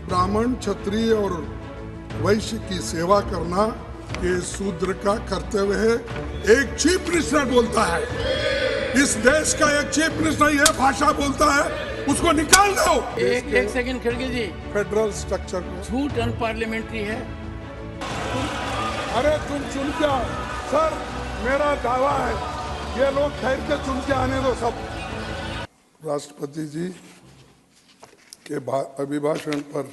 ब्राह्मण, क्षत्रिय और वैश्य की सेवा करना ये शूद्र का कर्तव्य है। एक चीफ मिनिस्टर बोलता है, इस देश का एक चीफ मिनिस्टर ये भाषा बोलता है, उसको निकाल दो। एक सेकंड खड़गे जी, फेडरल स्ट्रक्चर को झूठ अनपार्लियामेंट्री है। अरे तुम चुन के आओ सर, मेरा दावा है ये लोग ठहर के चुन के आने दो सब। राष्ट्रपति जी के अभिभाषण पर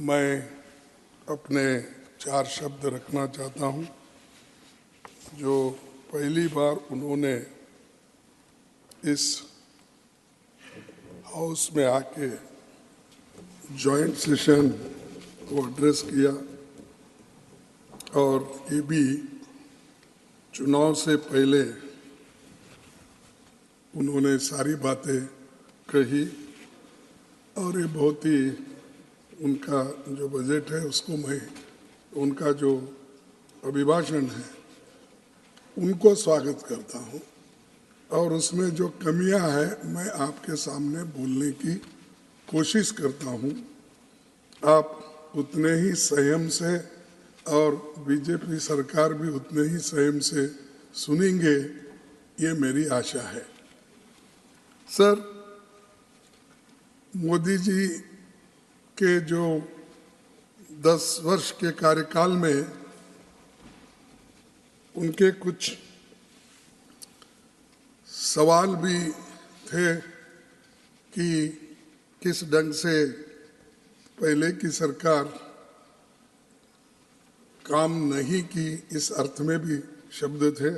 मैं अपने 4 शब्द रखना चाहता हूं। जो पहली बार उन्होंने इस हाउस में आके जॉइंट सेशन को एड्रेस किया और ये भी चुनाव से पहले उन्होंने सारी बातें कही और ये बहुत ही उनका जो बजट है उसको मैं उनका जो अभिभाषण है उनको स्वागत करता हूं और उसमें जो कमियां हैं मैं आपके सामने बोलने की कोशिश करता हूं। आप उतने ही संयम से और बीजेपी सरकार भी उतने ही संयम से सुनेंगे, ये मेरी आशा है। सर, मोदी जी के जो 10 वर्ष के कार्यकाल में उनके कुछ सवाल भी थे कि किस ढंग से पहले की सरकार काम नहीं की, इस अर्थ में भी शब्द थे,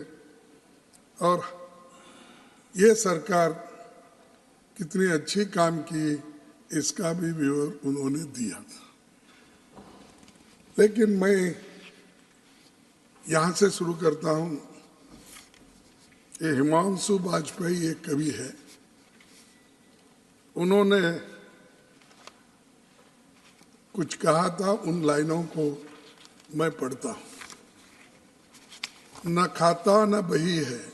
और ये सरकार कितनी अच्छी काम की इसका भी विवरण उन्होंने दिया था। लेकिन मैं यहाँ से शुरू करता हूँ। ये हिमांशु वाजपेयी एक कवि है, उन्होंने कुछ कहा था, उन लाइनों को मैं पढ़ता हूँ। न खाता न बही है,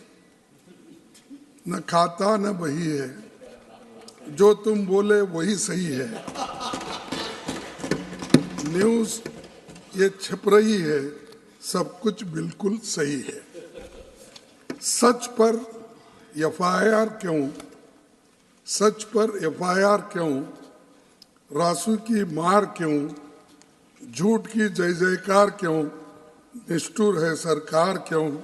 न खाता न बही है, जो तुम बोले वही सही है। न्यूज़ ये छप रही है, सब कुछ बिल्कुल सही है। सच पर एफआईआर क्यों, सच पर एफआईआर क्यों, रासू की मार क्यों, झूठ की जय जयकार क्यों, निष्ठुर है सरकार क्यों,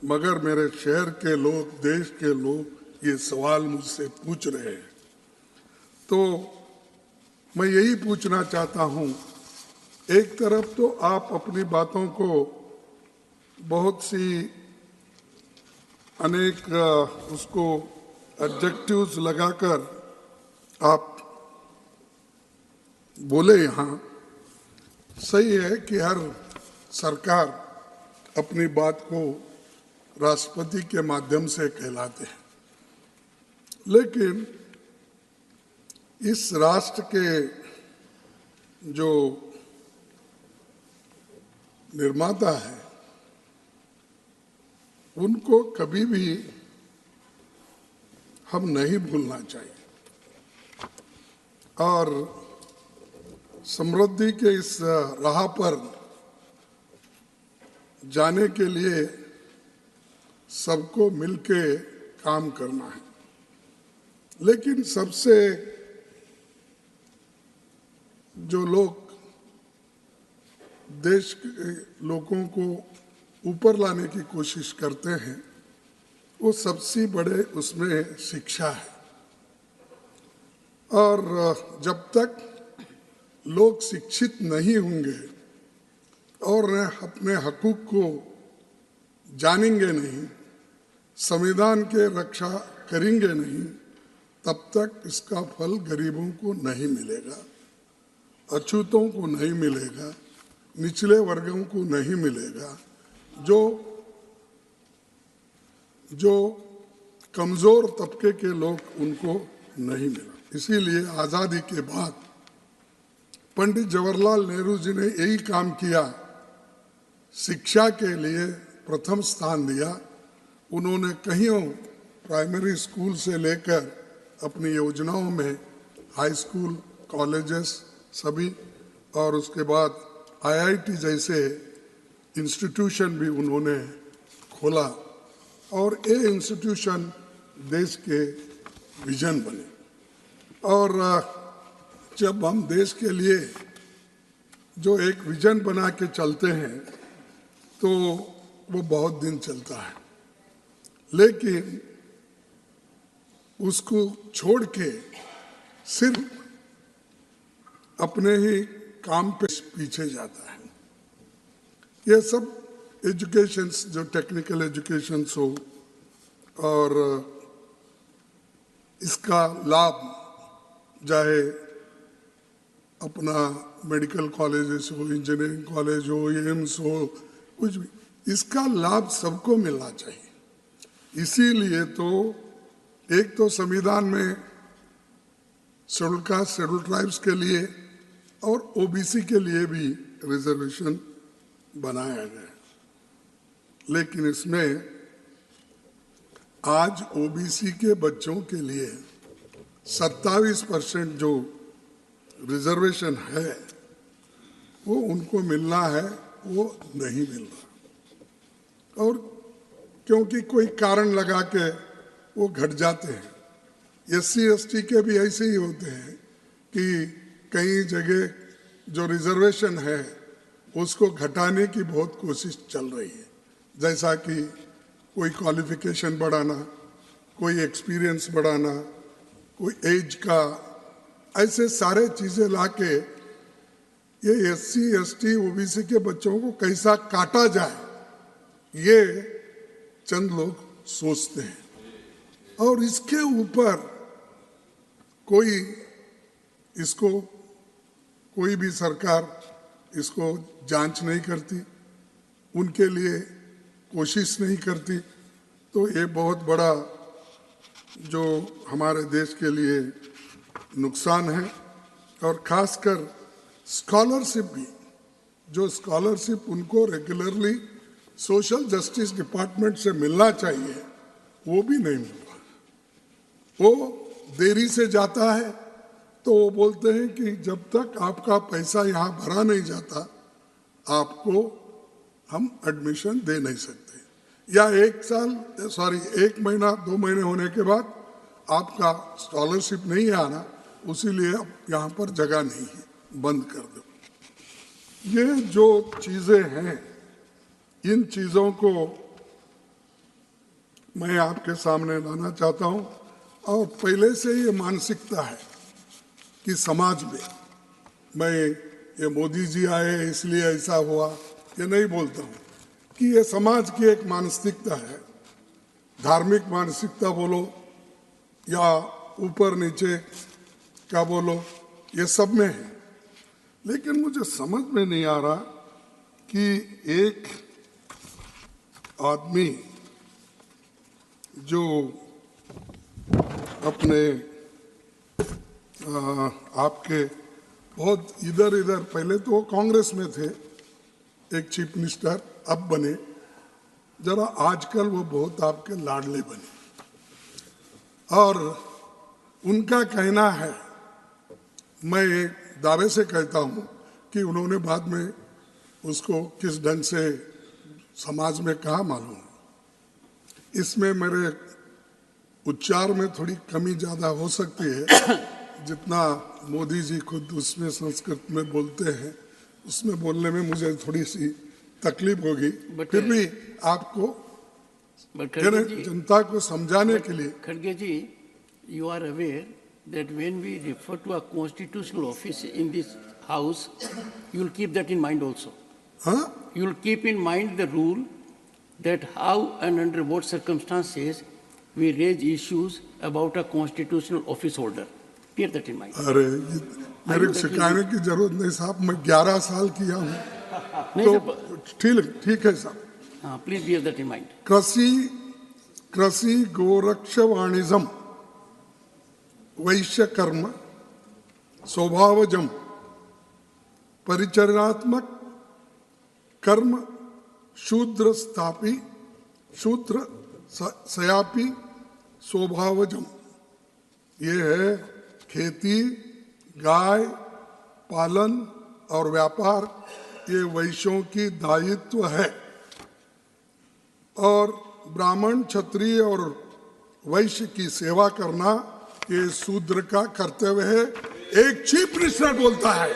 मगर मेरे शहर के लोग, देश के लोग ये सवाल मुझसे पूछ रहे हैं। तो मैं यही पूछना चाहता हूं, एक तरफ तो आप अपनी बातों को बहुत सी अनेक उसको एडजेक्टिव्स लगाकर आप बोले, यहाँ सही है कि हर सरकार अपनी बात को राष्ट्रपति के माध्यम से कहलाते हैं, लेकिन इस राष्ट्र के जो निर्माता है उनको कभी भी हम नहीं भूलना चाहिए और समृद्धि के इस राह पर जाने के लिए सबको मिलके काम करना है। लेकिन सबसे जो लोग देश के लोगों को ऊपर लाने की कोशिश करते हैं, वो सबसे बड़े उसमें शिक्षा है। और जब तक लोग शिक्षित नहीं होंगे और अपने हकूक को जानेंगे नहीं, संविधान के रक्षा करेंगे नहीं, तब तक इसका फल गरीबों को नहीं मिलेगा, अछूतों को नहीं मिलेगा, निचले वर्गों को नहीं मिलेगा, जो कमजोर तबके के लोग उनको नहीं मिला। इसीलिए आज़ादी के बाद पंडित जवाहरलाल नेहरू जी ने यही काम किया, शिक्षा के लिए प्रथम स्थान दिया। उन्होंने कहीं प्राइमरी स्कूल से लेकर अपनी योजनाओं में हाई स्कूल कॉलेजेस सभी, और उसके बाद आईआईटी जैसे इंस्टीट्यूशन भी उन्होंने खोला, और ये इंस्टीट्यूशन देश के विजन बने। और जब हम देश के लिए जो एक विजन बना के चलते हैं तो वो बहुत दिन चलता है, लेकिन उसको छोड़ के सिर्फ अपने ही काम पे पीछे जाता है। ये सब एजुकेशन, जो टेक्निकल एजुकेशन हो, और इसका लाभ चाहे अपना मेडिकल कॉलेजेस हो, इंजीनियरिंग कॉलेज हो, एम्स हो, कुछ भी, इसका लाभ सबको मिलना चाहिए। इसीलिए तो एक तो संविधान में शेड्यूल कास्ट, शेड्यूल ट्राइब्स के लिए और ओबीसी के लिए भी रिजर्वेशन बनाया गया, लेकिन इसमें आज ओबीसी के बच्चों के लिए 27% जो रिजर्वेशन है वो उनको मिलना है, वो नहीं मिल रहा, और क्योंकि कोई कारण लगा के वो घट जाते हैं। एससी एसटी के भी ऐसे ही होते हैं कि कई जगह जो रिजर्वेशन है उसको घटाने की बहुत कोशिश चल रही है, जैसा कि कोई क्वालिफिकेशन बढ़ाना, कोई एक्सपीरियंस बढ़ाना, कोई एज का, ऐसे सारे चीज़ें लाके ये एससी एसटी ओबीसी के बच्चों को कैसा काटा जाए, ये चंद लोग सोचते हैं, और इसके ऊपर कोई भी सरकार इसको जांच नहीं करती, उनके लिए कोशिश नहीं करती। तो ये बहुत बड़ा जो हमारे देश के लिए नुकसान है। और खासकर स्कॉलरशिप भी, जो स्कॉलरशिप उनको रेगुलरली सोशल जस्टिस डिपार्टमेंट से मिलना चाहिए, वो भी नहीं मिल रहा। वो देरी से जाता है, तो वो बोलते हैं कि जब तक आपका पैसा यहाँ भरा नहीं जाता आपको हम एडमिशन दे नहीं सकते, या एक महीना 2 महीने होने के बाद आपका स्कॉलरशिप नहीं आना, उसीलिए अब यहाँ पर जगह नहीं है, बंद कर दो। ये जो चीज़ें हैं, इन चीज़ों को मैं आपके सामने लाना चाहता हूँ। और पहले से ये मानसिकता है कि समाज में, मैं ये मोदी जी आए इसलिए ऐसा हुआ, ये नहीं बोलता हूँ, कि ये समाज की एक मानसिकता है, धार्मिक मानसिकता बोलो या ऊपर नीचे क्या बोलो, ये सब में है। लेकिन मुझे समझ में नहीं आ रहा कि एक आदमी जो अपने आपके बहुत इधर इधर, पहले तो वो कांग्रेस में थे, एक चीफ मिनिस्टर अब बने, जरा आजकल वो बहुत आपके लाडले बने, और उनका कहना है, मैं एक दावे से कहता हूँ कि उन्होंने बाद में उसको किस ढंग से समाज में कहा मालूम, इसमें मेरे उच्चार में थोड़ी कमी ज़्यादा हो सकती है, जितना मोदी जी खुद उसमें संस्कृत में बोलते हैं, उसमें बोलने में मुझे थोड़ी सी तकलीफ होगी, फिर भी आपको जनता को समझाने के लिए। खड़गे जी, you are aware that when we refer to a constitutional office in this house, you will keep that in mind also. हाँ? You will keep in mind the rule that how and under what circumstances we raise issues about a constitutional office holder. Keep that in mind. अरे मेरे सिखाने की जरूरत नहीं साहब, मैं 11 साल किया हूँ, तो ठीक है साहब। हाँ, please bear that in mind. कृषि गोरक्ष वाणिज्यम वैश्य कर्म स्वभावजम परिचर्यात्मक कर्म शूद्र स्थापी शूद्र सयापी स्वभावजम। ये है खेती, गाय पालन और व्यापार ये वैश्यों की दायित्व है और ब्राह्मण क्षत्रिय और वैश्य की सेवा करना ये शूद्र का कर्तव्य है। एक चीफ मिनिस्टर बोलता है,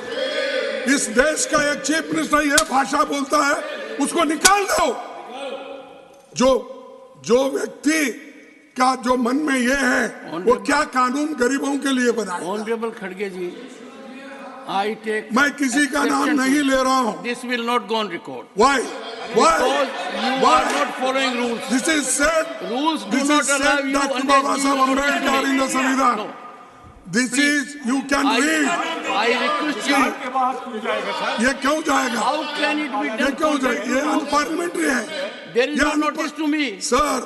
इस देश का एक चीफ मिनिस्टर ये भाषा बोलता है, उसको निकाल दो। जो व्यक्ति का जो मन में ये है वो क्या कानून गरीबों के लिए बनाए? ऑनरेबल खड़गे जी, I take मैं किसी का नाम नहीं ले रहा हूँ। This will not go on record. Why? Because you are not following rules. This is said. Rules do This not is allow said you Dr. unless Baba you Saheb notice Ambedkar me. in the Samvidhan. No. This is you can read. I request you. ये क्यों जाएगा? How can it be ये done? क्यों जाएगा? ये unparliamentary है। There is ये no notice to me. Sir,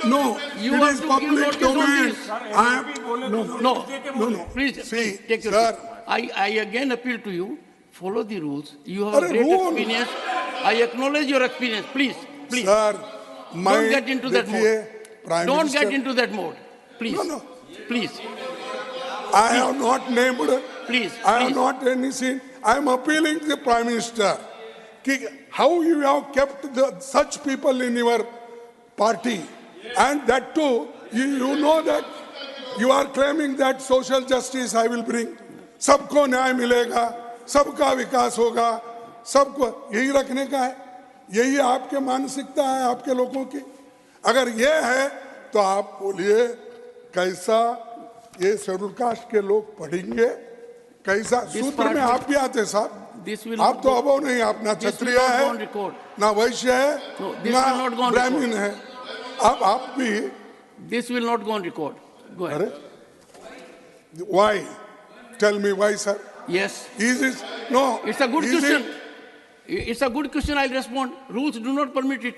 no. You it have is to give public notice on domain. this. I am no. Please See, take your sir. seat. I again appeal to you. Follow the rules. You have Arre, a great rule. experience. I acknowledge your experience. Please. Sir, Don't get into that mode. Prime Don't Minister, get into that mode. Please. No. Please. I have not named. Please. I have not any sin. I am appealing to the Prime Minister. How you have kept such people in your party, and that too, you know that you are claiming that social justice I will bring. सबको न्याय मिलेगा, सबका विकास होगा, सबको यही रखने का है। यही आपके मानसिकता है आपके लोगों की। अगर ये है तो आप बोलिए कैसा ये शेड्यूल कास्ट के लोग पढ़ेंगे, कैसा सूत्र में आप भी आते साहब। आप तो अबो नहीं, आप ना क्षत्रिय है ना वैश्य है ना ब्राह्मण है, अब आप भी। This will not go on record. Go ahead. Why? Tell me why, sir. Yes. Is it? No. It's a good question. It's a good question. I'll respond. Rules do not permit it.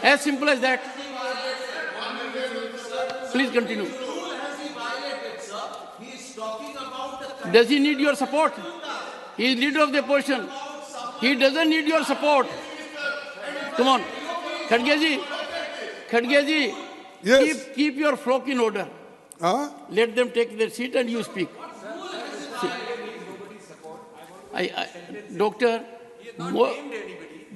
As simple as that. Please continue. Does he need your support? He is leader of the opposition. He doesn't need your support. Come on. Khadge ji, Yes. keep your flock in order. Huh? Let them take their seat and you speak.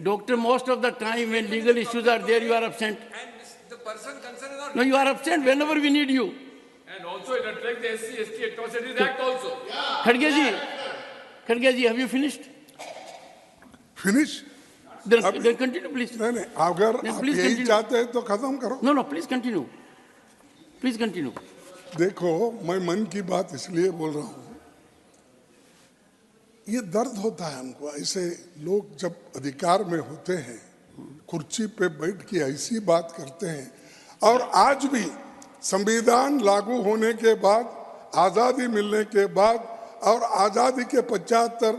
Doctor, most of the time when legal issues are there, you are absent. And the person concerned is not. No, you are absent whenever we need you. And also it attracts the SC/ST Atrocities Act also. Khadge ji, have you finished? Finish? Then continue, please. नहीं, अगर Then आप please यही continue. चाहते हैं तो खत्म करो। No, please continue. Please continue. देखो, मैं मन की बात इसलिए बोल रहा हूँ, ये दर्द होता है हमको। ऐसे लोग जब अधिकार में होते हैं, कुर्सी पे बैठ के ऐसी बात करते हैं, और आज भी संविधान लागू होने के बाद, आज़ादी मिलने के बाद और आज़ादी के 75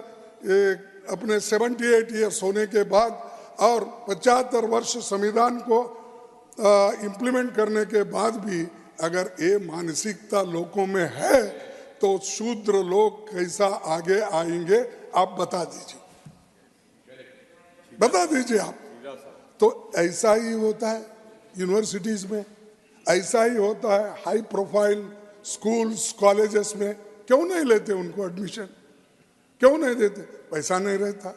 अपने 78 ईयर्स होने के बाद और 75 वर्ष संविधान को इम्प्लीमेंट करने के बाद भी अगर ये मानसिकता लोगों में है तो शूद्र लोग कैसा आगे आएंगे आप बता दीजिए आप। तो ऐसा ही होता है यूनिवर्सिटीज में, ऐसा ही होता है हाई प्रोफाइल स्कूल्स कॉलेजेस में। क्यों नहीं लेते उनको एडमिशन? क्यों नहीं देते? पैसा नहीं रहता।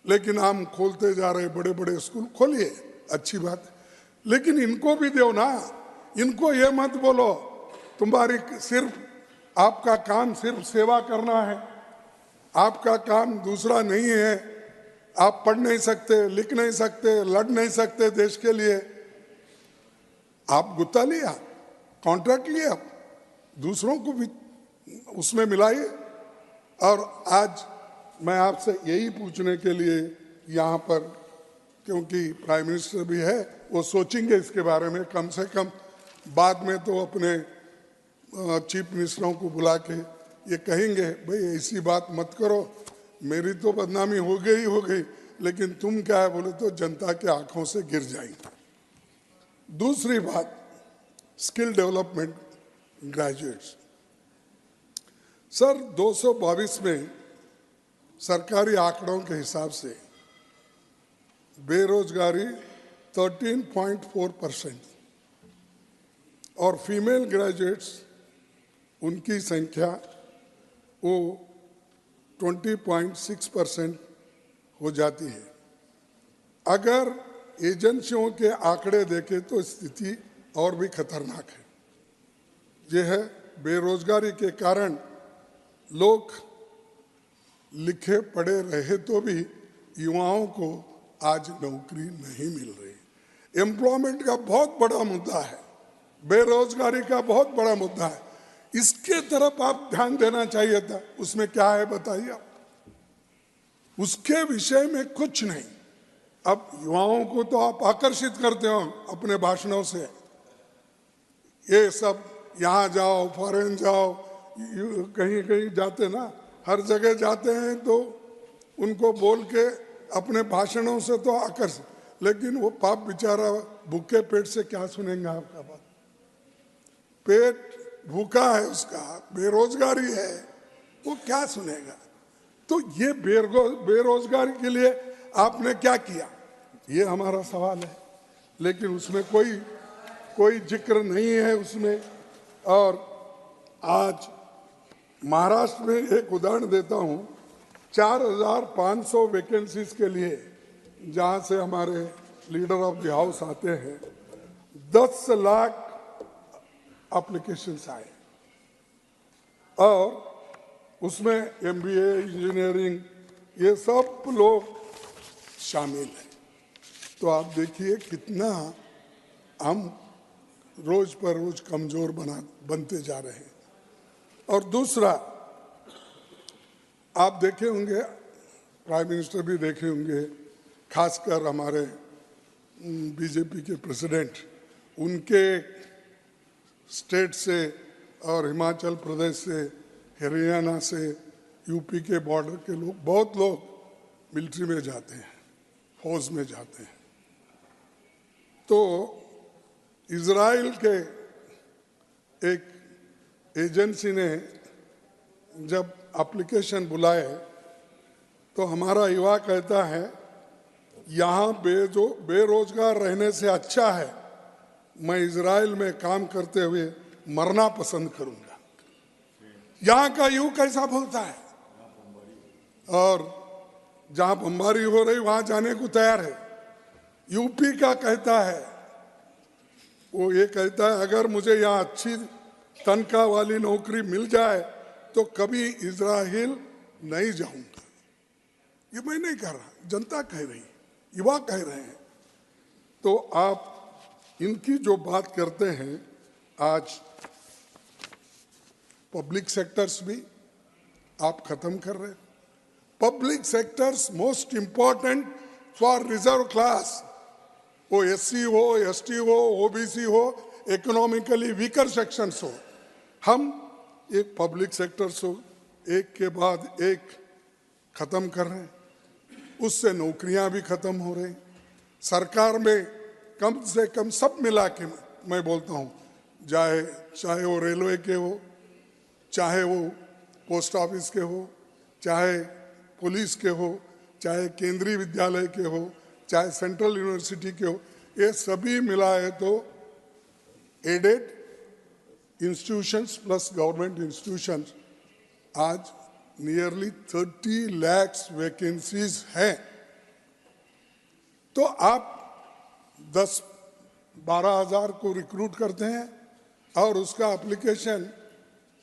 लेकिन हम खोलते जा रहे बड़े बड़े स्कूल, खोलिए, अच्छी बात है, लेकिन इनको भी दो ना। इनको ये मत बोलो तुम्हारी सिर्फ आपका काम सिर्फ सेवा करना है, आपका काम दूसरा नहीं है, आप पढ़ नहीं सकते, लिख नहीं सकते, लड़ नहीं सकते देश के लिए। आप गुत्ता लिया, कॉन्ट्रैक्ट लिया, दूसरों को भी उसमें मिलाइए। और आज मैं आपसे यही पूछने के लिए यहाँ पर, क्योंकि प्राइम मिनिस्टर भी है, वो सोचेंगे इसके बारे में, कम से कम बाद में तो अपने चीफ मिनिस्टरों को बुला के ये कहेंगे भाई ऐसी बात मत करो, मेरी तो बदनामी हो गई, लेकिन तुम क्या है बोले तो जनता के आंखों से गिर जाएंगे। दूसरी बात, स्किल डेवलपमेंट ग्रेजुएट्स। सर 222 में सरकारी आंकड़ों के हिसाब से बेरोजगारी 13.4% और फीमेल ग्रेजुएट्स उनकी संख्या वो 20.6% हो जाती है। अगर एजेंसियों के आंकड़े देखें तो स्थिति और भी खतरनाक है। यह है बेरोजगारी के कारण लोग लिखे पढ़े रहे तो भी युवाओं को आज नौकरी नहीं मिल रही। एम्प्लॉयमेंट का बहुत बड़ा मुद्दा है, बेरोजगारी का बहुत बड़ा मुद्दा है। इसके तरफ आप ध्यान देना चाहिए था। उसमें क्या है बताइए आप? उसके विषय में कुछ नहीं। अब युवाओं को तो आप आकर्षित करते हो अपने भाषणों से, ये सब यहाँ जाओ, फॉरेन जाओ, कहीं कहीं जाते ना, हर जगह जाते हैं तो उनको बोल के अपने भाषणों से तो आकर्षित, लेकिन वो पाप बेचारा भूखे पेट से क्या सुनेंगे आपका बात? पेट भूखा है उसका, बेरोजगारी है, वो क्या सुनेगा? तो ये बेरोजगारी के लिए आपने क्या किया, ये हमारा सवाल है। लेकिन उसमें कोई जिक्र नहीं है उसमें। और आज महाराष्ट्र में एक उदाहरण देता हूँ, 4,500 वैकेंसीज के लिए जहाँ से हमारे लीडर ऑफ द हाउस आते हैं, 10 लाख एप्लीकेशंस आए और उसमें MBA, इंजीनियरिंग, ये सब लोग शामिल हैं। तो आप देखिए कितना हम रोज पर रोज कमजोर बनते जा रहे हैं। और दूसरा, आप देखे होंगे, प्राइम मिनिस्टर भी देखे होंगे, खासकर हमारे बीजेपी के प्रेसिडेंट, उनके स्टेट से और हिमाचल प्रदेश से, हरियाणा से, यूपी के बॉर्डर के लोग, बहुत लोग मिलिट्री में जाते हैं, फौज में जाते हैं। तो इजराइल के एक एजेंसी ने जब एप्लीकेशन बुलाए तो हमारा युवा कहता है यहाँ बेरोजगार रहने से अच्छा है मैं इजराइल में काम करते हुए मरना पसंद करूंगा। यहाँ का युवा कैसा बोलता है? और जहाँ बमबारी हो रही वहां जाने को तैयार है। यूपी का कहता है, वो ये कहता है अगर मुझे यहाँ अच्छी तनख्वाह वाली नौकरी मिल जाए तो कभी इजराइल नहीं जाऊंगा। ये मैं नहीं कह रहा, जनता कह रही, युवा कह रहे हैं। तो आप इनकी जो बात करते हैं, आज पब्लिक सेक्टर्स भी आप खत्म कर रहे हैं। Public sectors most important for reserve class, वो SC हो, ST हो, OBC हो, इकोनॉमिकली वीकर सेक्शंस हो, हम एक पब्लिक सेक्टर्स हो एक के बाद एक खत्म कर रहे हैं। उससे नौकरियां भी खत्म हो रही। सरकार में कम से कम सब मिला के मैं बोलता हूँ, चाहे वो रेलवे के हो, चाहे वो पोस्ट ऑफिस के हो, चाहे पुलिस के हो, चाहे केंद्रीय विद्यालय के हो, चाहे सेंट्रल यूनिवर्सिटी के हो, ये सभी मिलाए तो aided institutions plus government institutions आज नियरली 30 लाख वैकेंसीज हैं। तो आप 10-12 हजार को रिक्रूट करते हैं और उसका एप्लीकेशन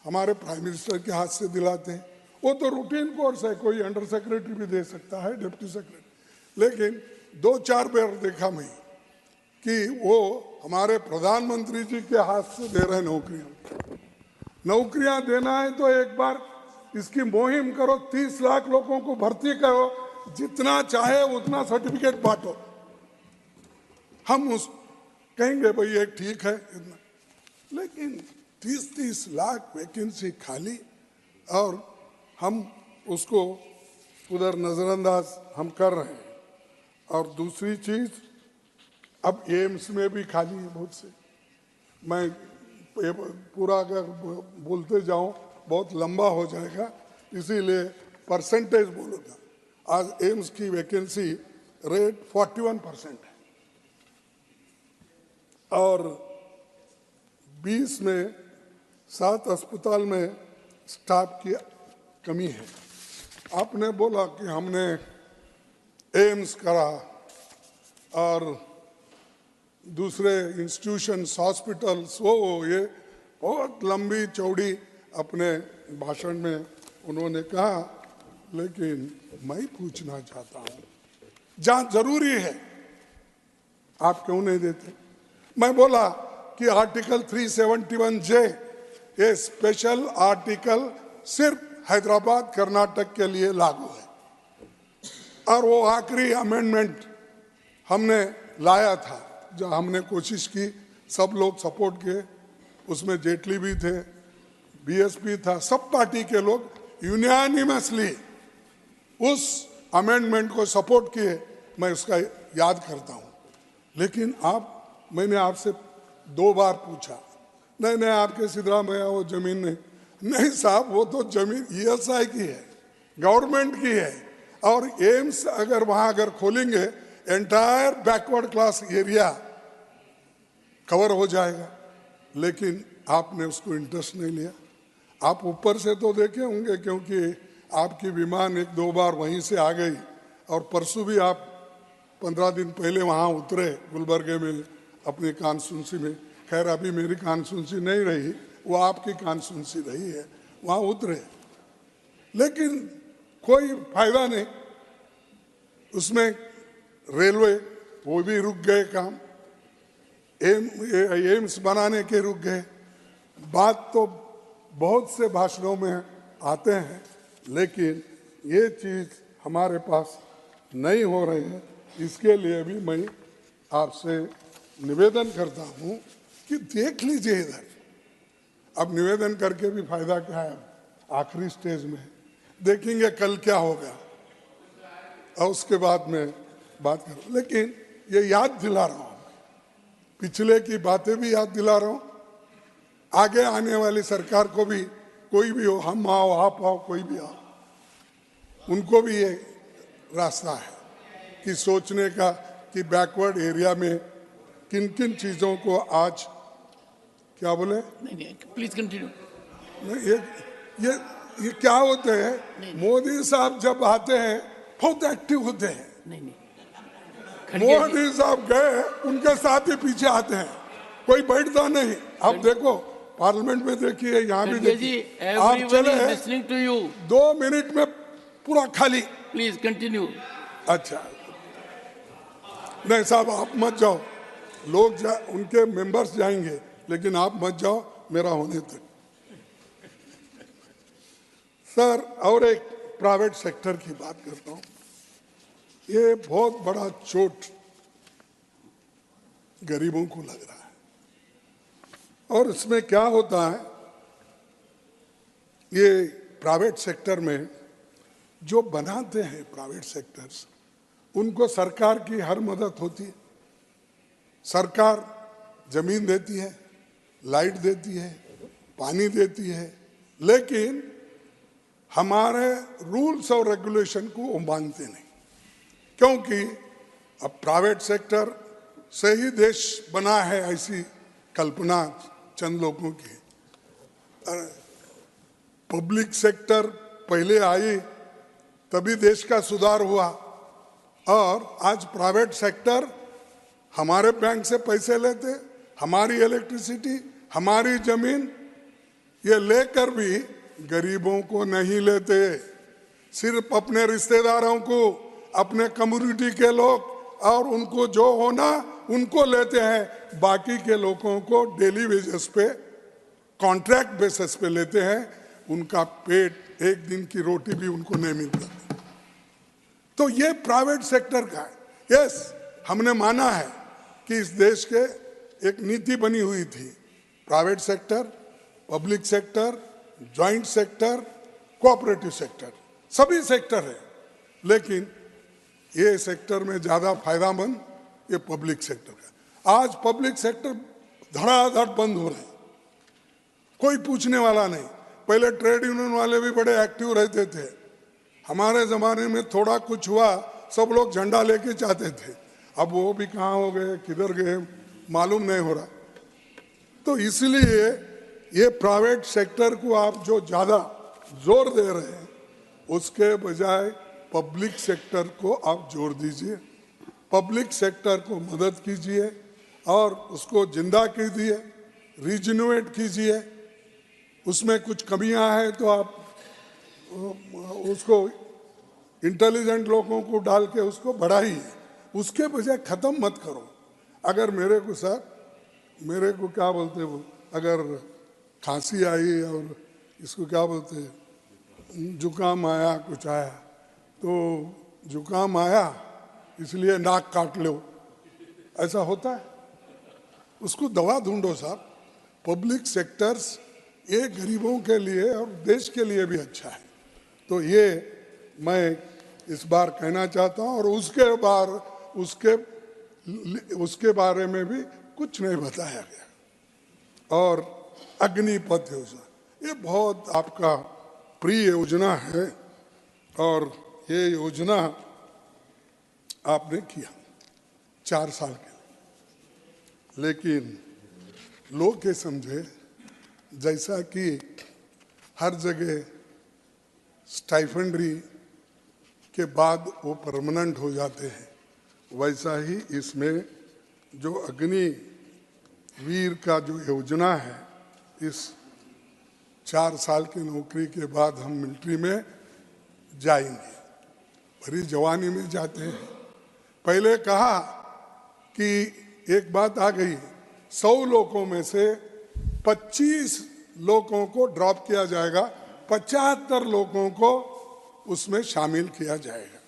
हमारे प्राइम मिनिस्टर के हाथ से दिलाते हैं। वो तो रूटीन कोर्स है, कोई अंडर सेक्रेटरी भी दे सकता है, डिप्टी सेक्रेटरी। लेकिन 2-4 बार देखा मैं कि वो हमारे प्रधानमंत्री जी के हाथ से दे रहे नौकरियां देना है तो एक बार इसकी मुहिम करो, 30 लाख लोगों को भर्ती करो, जितना चाहे उतना सर्टिफिकेट बांटो। हम उस कहेंगे भाई ये ठीक है इतना, लेकिन 30-30 लाख वैकेंसी खाली और हम उसको उधर नजरअंदाज हम कर रहे हैं। और दूसरी चीज, अब एम्स में भी खाली है बहुत से। मैं पूरा अगर बोलते जाऊं बहुत लंबा हो जाएगा, इसीलिए परसेंटेज बोलूंगा। आज एम्स की वैकेंसी रेट 41% है और 20 में 7 अस्पताल में स्टाफ की कमी है। आपने बोला कि हमने एम्स करा और दूसरे इंस्टीट्यूशंस, हॉस्पिटल्स, वो ये बहुत लंबी चौड़ी अपने भाषण में उन्होंने कहा, लेकिन मैं पूछना चाहता हूं, जहां जरूरी है आप क्यों नहीं देते? मैं बोला कि आर्टिकल 371J ये स्पेशल आर्टिकल सिर्फ हैदराबाद कर्नाटक के लिए लागू है, और वो आखिरी अमेंडमेंट हमने लाया था, जो हमने कोशिश की, सब लोग सपोर्ट किए, उसमें जेटली भी थे, बीएसपी था, सब पार्टी के लोग यूनानिमसली उस अमेंडमेंट को सपोर्ट किए। मैं उसका याद करता हूं। लेकिन मैंने आपसे 2 बार पूछा, नहीं आपके सिद्धरामैया वो जमीन नहीं साहब, वो तो जमीन ईएसआई की है, गवर्नमेंट की है, और एम्स अगर खोलेंगे entire backward class area cover हो जाएगा। लेकिन आपने उसको इंटरेस्ट नहीं लिया। आप ऊपर से तो देखे होंगे, क्योंकि आपकी विमान 1-2 बार वहीं से आ गई, और परसों भी आप 15 दिन पहले वहाँ उतरे गुलबर्गे में अपनी कॉन्स्टिट्यूंसी में। खैर अभी मेरी कॉन्स्टिट्यूंसी नहीं रही, वो आपकी कॉन्स्टिट्यूंसी रही है, वहाँ उतरे, लेकिन कोई फायदा नहीं। उसमें रेलवे वो भी रुक गए काम, एम्स बनाने के रुक गए। बात तो बहुत से भाषणों में आते हैं, लेकिन ये चीज़ हमारे पास नहीं हो रही है। इसके लिए भी मैं आपसे निवेदन करता हूँ कि देख लीजिए इधर। अब निवेदन करके भी फायदा क्या है? आखिरी स्टेज में देखेंगे कल क्या होगा, और उसके बाद में बात करूँ। लेकिन ये याद दिला रहा हूँ, पिछले की बातें भी याद दिला रहा हूँ, आगे आने वाली सरकार को भी, कोई भी हो, हम आओ आप आओ, कोई भी आओ, उनको भी ये रास्ता है कि सोचने का कि बैकवर्ड एरिया में किन किन चीज़ों को आज क्या बोले, नहीं प्लीज कंटिन्यू। ये क्या होते हैं, मोदी साहब जब आते हैं बहुत एक्टिव होते हैं। नहीं मोदी साहब गए, उनके साथ ही पीछे आते हैं, कोई बैठता नहीं। आप देखो पार्लियामेंट में देखिए, यहाँ भी देखिए, आप चले लिसनिंग टू यू, 2 मिनट में पूरा खाली। Please continue. अच्छा नहीं साहब आप मत जाओ, लोग उनके मेंबर्स जाएंगे, लेकिन आप मत जाओ मेरा होने तक। सर, और एक प्राइवेट सेक्टर की बात करता हूं। ये बहुत बड़ा चोट गरीबों को लग रहा है, और इसमें क्या होता है, ये प्राइवेट सेक्टर में जो बनाते हैं प्राइवेट सेक्टर्स, उनको सरकार की हर मदद होती है। सरकार जमीन देती है, लाइट देती है, पानी देती है, लेकिन हमारे रूल्स और रेगुलेशन को वो मानते नहीं, क्योंकि अब प्राइवेट सेक्टर से ही देश बना है, ऐसी कल्पना चंद लोगों की। पब्लिक सेक्टर पहले आई तभी देश का सुधार हुआ, और आज प्राइवेट सेक्टर हमारे बैंक से पैसे लेते, हमारी इलेक्ट्रिसिटी, हमारी जमीन, ये लेकर भी गरीबों को नहीं लेते, सिर्फ अपने रिश्तेदारों को, अपने कम्युनिटी के लोग, और उनको जो होना उनको लेते हैं। बाकी के लोगों को डेली वेजेस पे, कॉन्ट्रैक्ट बेसिस पे लेते हैं, उनका पेट, एक दिन की रोटी भी उनको नहीं मिलता। तो ये प्राइवेट सेक्टर का है। यस, हमने माना है कि इस देश के एक नीति बनी हुई थी, private sector, public sector, joint sector, cooperative sector, सभी सेक्टर है, लेकिन ये सेक्टर में ज्यादा फायदामंद ये पब्लिक सेक्टर है। आज पब्लिक सेक्टर धड़ाधड़ बंद हो रहे हैं, कोई पूछने वाला नहीं। पहले ट्रेड यूनियन वाले भी बड़े एक्टिव रहते थे, हमारे जमाने में थोड़ा कुछ हुआ सब लोग झंडा लेके चाहते थे, अब वो भी कहाँ हो गए, किधर गए, मालूम नहीं हो रहा। तो इसलिए ये प्राइवेट सेक्टर को आप जो ज्यादा जोर दे रहे हैं, उसके बजाय पब्लिक सेक्टर को आप जोड़ दीजिए, पब्लिक सेक्टर को मदद कीजिए और उसको जिंदा कीजिए, रिजिन्यूएट कीजिए। उसमें कुछ कमियां हैं तो आप उसको इंटेलिजेंट लोगों को डाल के उसको बढ़ाइए, उसके बजाय ख़त्म मत करो। अगर मेरे को क्या बोलते वो, अगर खांसी आई और इसको क्या बोलते जुकाम आया, कुछ आया, तो जुकाम आया इसलिए नाक काट लो, ऐसा होता है? उसको दवा ढूंढो साहब। पब्लिक सेक्टर्स ये गरीबों के लिए और देश के लिए भी अच्छा है। तो ये मैं इस बार कहना चाहता हूँ। और उसके बारे में भी कुछ नहीं बताया गया। और अग्निपथ योजना, ये बहुत आपका प्रिय योजना है और ये योजना आपने किया 4 साल के लिए, लेकिन लोग ये समझे जैसा कि हर जगह स्टाइफंड्री के बाद वो परमानेंट हो जाते हैं, वैसा ही इसमें जो अग्निवीर का जो योजना है, इस 4 साल की नौकरी के बाद हम मिलिट्री में जाएंगे, भरी जवानी में जाते हैं। पहले कहा कि एक बात आ गई, 100 लोगों में से 25 लोगों को ड्रॉप किया जाएगा, 75 लोगों को उसमें शामिल किया जाएगा।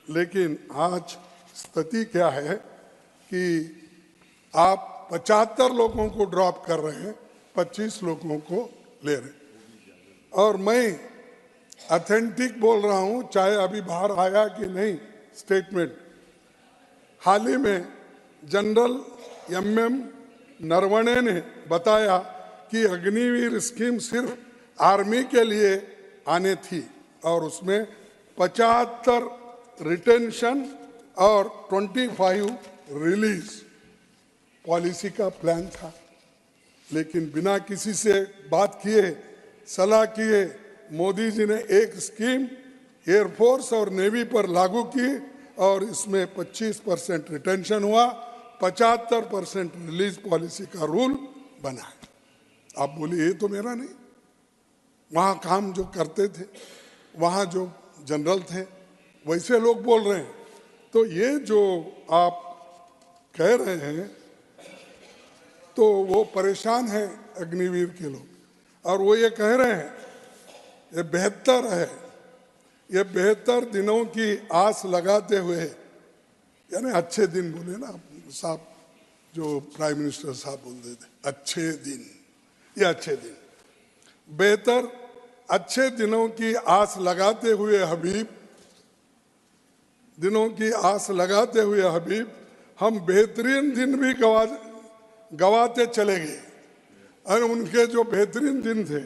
लेकिन आज स्थिति क्या है कि आप 75 लोगों को ड्रॉप कर रहे हैं, 25 लोगों को ले रहे हैं। और मैं ऑथेंटिक बोल रहा हूं, चाहे अभी बाहर आया कि नहीं स्टेटमेंट, हाल ही में जनरल MM नरवणे ने बताया कि अग्निवीर स्कीम सिर्फ आर्मी के लिए आने थी और उसमें 75 रिटेंशन और 25 रिलीज पॉलिसी का प्लान था। लेकिन बिना किसी से बात किए, सलाह किए, मोदी जी ने एक स्कीम एयरफोर्स और नेवी पर लागू की और इसमें 25% रिटेंशन हुआ, 75% रिलीज पॉलिसी का रूल बना है। आप बोलिए ये तो मेरा नहीं, वहाँ काम जो करते थे, वहाँ जो जनरल थे, वैसे लोग बोल रहे हैं। तो ये जो आप कह रहे हैं, तो वो परेशान हैं अग्निवीर के लोग, और वो ये कह रहे हैं ये बेहतर है, ये बेहतर दिनों की आस लगाते हुए, यानी अच्छे दिन बोले ना साहब, जो प्राइम मिनिस्टर साहब बोलते थे अच्छे दिन, ये अच्छे दिन, बेहतर अच्छे दिनों की आस लगाते हुए हबीब, दिनों की आस लगाते हुए हबीब, हम बेहतरीन दिन भी गवाते चले गए। और उनके जो बेहतरीन दिन थे,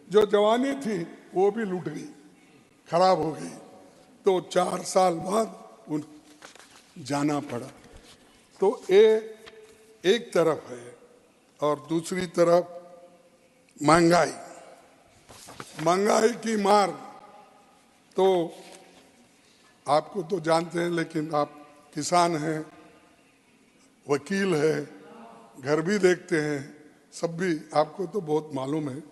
जो जवानी थी, वो भी लूट गई, खराब हो गई। तो 4 साल बाद उन जाना पड़ा। तो ये एक तरफ है, और दूसरी तरफ महंगाई की मार। तो आपको तो जानते हैं, लेकिन आप किसान हैं, वकील हैं, घर भी देखते हैं, सब भी आपको तो बहुत मालूम है,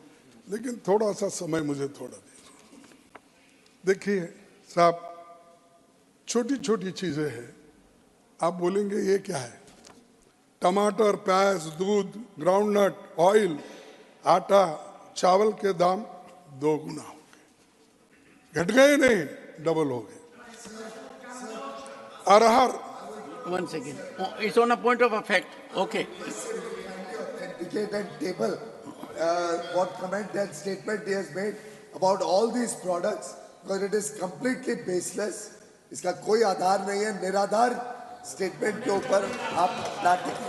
लेकिन थोड़ा सा समय मुझे थोड़ा दीजिए। देखिए साहब, छोटी छोटी चीजें हैं, आप बोलेंगे ये क्या है? टमाटर, प्याज, दूध, ग्राउंडनट, ऑयल, आटा, चावल के दाम 2 गुना हो गए, घट गए नहीं, डबल हो गए। अरहर, 1 second. It's on a point of effect. Okay. Indicate and table what comment that statement he has made about all these products, because it is completely baseless. इसका कोई आधार नहीं है, निराधार स्टेटमेंट के ऊपर आप ना टिकें।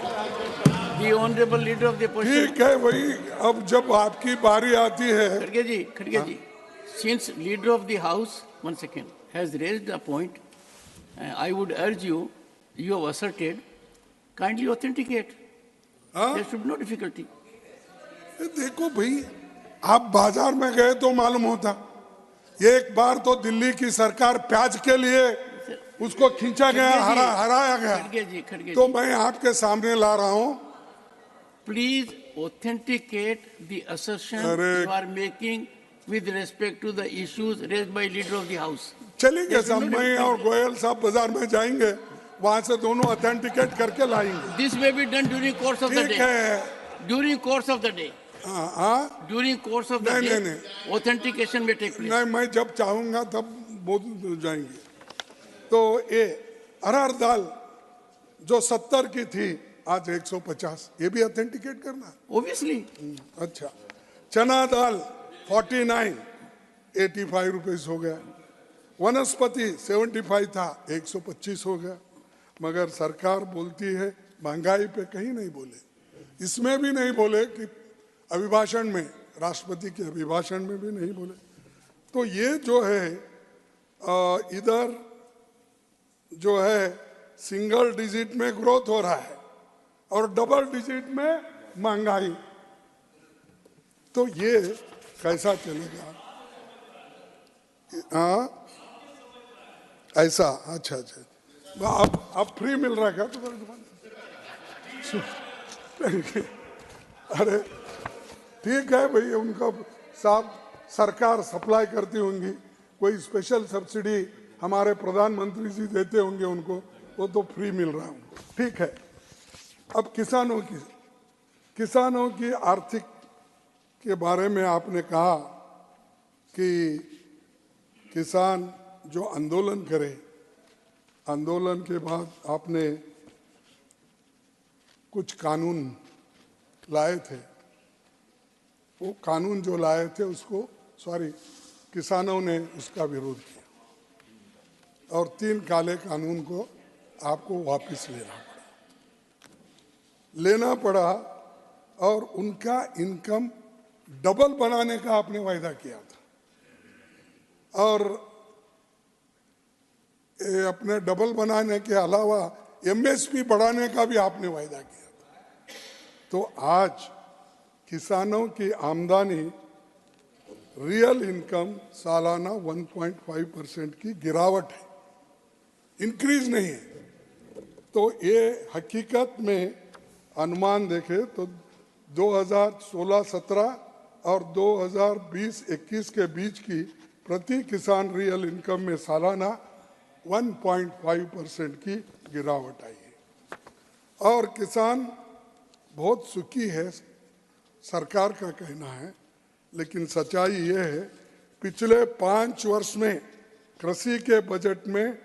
The honorable leader of the opposition. ठीक है भाई, अब जब आपकी बारी आती है। Khadge ji, since leader of the house, 1 second, has raised a point, I would urge you, you have asserted, kindly authenticate. There should be no difficulty. देखो भाई, आप बाजार में गए तो मालूम होता, एक बार तो दिल्ली की सरकार प्याज के लिए उसको खींचा गया, हराया खड़गे गया। जी, तो मैं आपके सामने ला रहा हूं, प्लीज ऑथेंटिकेट द असर्शन अरे- you are making with respect to the issues raised by leader of the house. चलेंगे साहब, मैं और गोयल साहब बाजार में जाएंगे, वहां से दोनों ऑथेंटिकेट करके लाएंगे। This may be done during course of the ठीक day. है। During course of the day. हाँ, During course of the नहीं, day, authentication may take place. नहीं, मैं जब चाहूंगा तब बोल जाएंगे। तो ये अरहर दाल जो 70 की थी आज 150, ये भी ऑथेंटिकेट करना। Obviously. अच्छा, चना दाल 49, 85 रुपीस हो गया। वनस्पति 75 था, 125 हो गया। मगर सरकार बोलती है महंगाई पे कहीं नहीं बोले, इसमें भी नहीं बोले कि अभिभाषण में, राष्ट्रपति के अभिभाषण में भी नहीं बोले। तो ये जो है इधर जो है सिंगल डिजिट में ग्रोथ हो रहा है और डबल डिजिट में महंगाई, तो ये कैसा चलेगा? हाँ, ऐसा। अच्छा अच्छा, अब फ्री मिल रहा है क्या तुम्हारी दुकान? अरे ठीक है भाई, उनका साथ सरकार सप्लाई करती होंगी, कोई स्पेशल सब्सिडी हमारे प्रधानमंत्री जी देते होंगे उनको, वो तो फ्री मिल रहा है उनको। ठीक है। अब किसानों की आर्थिक के बारे में आपने कहा कि किसान जो आंदोलन करे, आंदोलन के बाद आपने कुछ कानून लाए थे, वो कानून जो लाए थे उसको किसानों ने उसका विरोध किया और 3 काले कानून को आपको वापस लेना पड़ा और उनका इनकम डबल बनाने का आपने वायदा किया था और अपने डबल बनाने के अलावा एमएसपी बढ़ाने का भी आपने वायदा किया था। तो आज किसानों की आमदनी रियल इनकम सालाना 1.5% की गिरावट है, इंक्रीज नहीं है। तो ये हकीकत में अनुमान देखे तो 2016-17 और 2020-21 के बीच की प्रति किसान रियल इनकम में सालाना 1.5% की गिरावट आई है और किसान बहुत सुखी है, सरकार का कहना है। लेकिन सच्चाई ये है, पिछले 5 वर्ष में कृषि के बजट में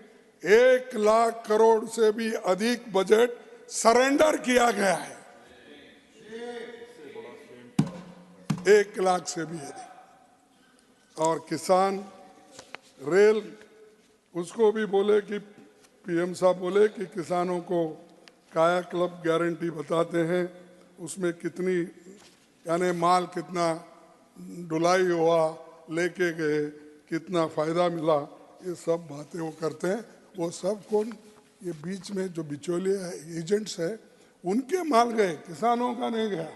1 लाख करोड़ से भी अधिक बजट सरेंडर किया गया है, 1 लाख से भी अधिक। और किसान रेल, उसको भी बोले कि पीएम साहब बोले कि किसानों को काया क्लब गारंटी बताते हैं, उसमें कितनी यानी माल कितना ढुलाई हुआ, लेके गए, कितना फायदा मिला, ये सब बातें वो करते हैं। वो सब कौन? ये बीच में जो बिचौलिए एजेंट्स है, उनके माल गए, किसानों का नहीं गया।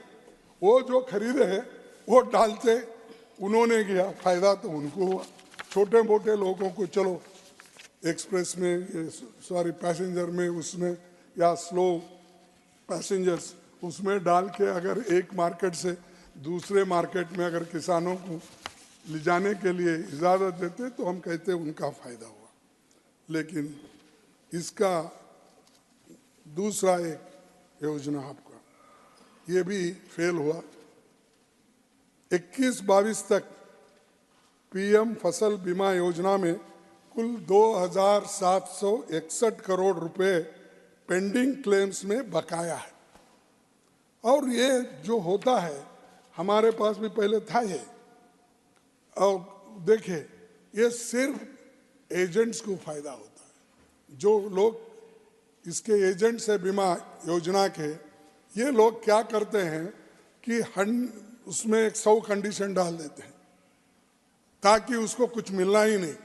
वो जो खरीदे हैं वो डालते, उन्होंने गया, फायदा तो उनको हुआ। छोटे मोटे लोगों को चलो एक्सप्रेस में पैसेंजर में उसमें या स्लो पैसेंजर्स उसमें डाल के अगर एक मार्केट से दूसरे मार्केट में अगर किसानों को ले जाने के लिए इजाज़त देते तो हम कहते उनका फायदा हुआ। लेकिन इसका दूसरा एक योजना आपका ये भी फेल हुआ। 21-22 तक पीएम फसल बीमा योजना में कुल 2,761 करोड़ रुपए पेंडिंग क्लेम्स में बकाया है। और ये जो होता है हमारे पास भी पहले था ये। और देखिए, ये सिर्फ एजेंट्स को फायदा होता है। जो लोग इसके एजेंट्स है बीमा योजना के, ये लोग क्या करते हैं कि उसमें 100 कंडीशन डाल देते हैं ताकि उसको कुछ मिलना ही नहीं।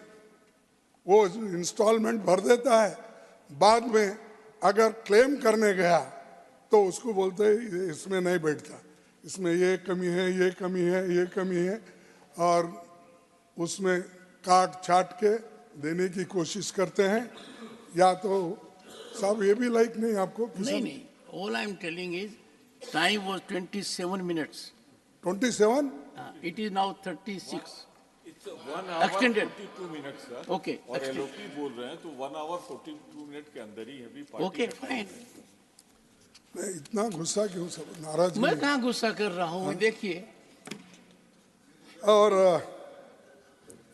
वो इंस्टॉलमेंट भर देता है, बाद में अगर क्लेम करने गया तो उसको बोलते हैं इसमें नहीं बैठता, इसमें ये कमी है, ये कमी है, ये कमी है। और उसमें काट छाट के देने की कोशिश करते हैं, या तो साहब ये भी लाइक नहीं आपको? नहीं, all I am telling is time was 27 minutes. 27? It is now 36. It's 1 hour Extended. 42 minutes, sir. Okay, और extended. एलओपी बोल रहे हैं तो 1 hour 42 मिनट के अंदर ही अभी पार्टी Okay, fine. नहीं, इतना गुस्सा क्यों, सब नाराज मैं नहीं? कहाँ गुस्सा कर रहा हूँ, देखिए। और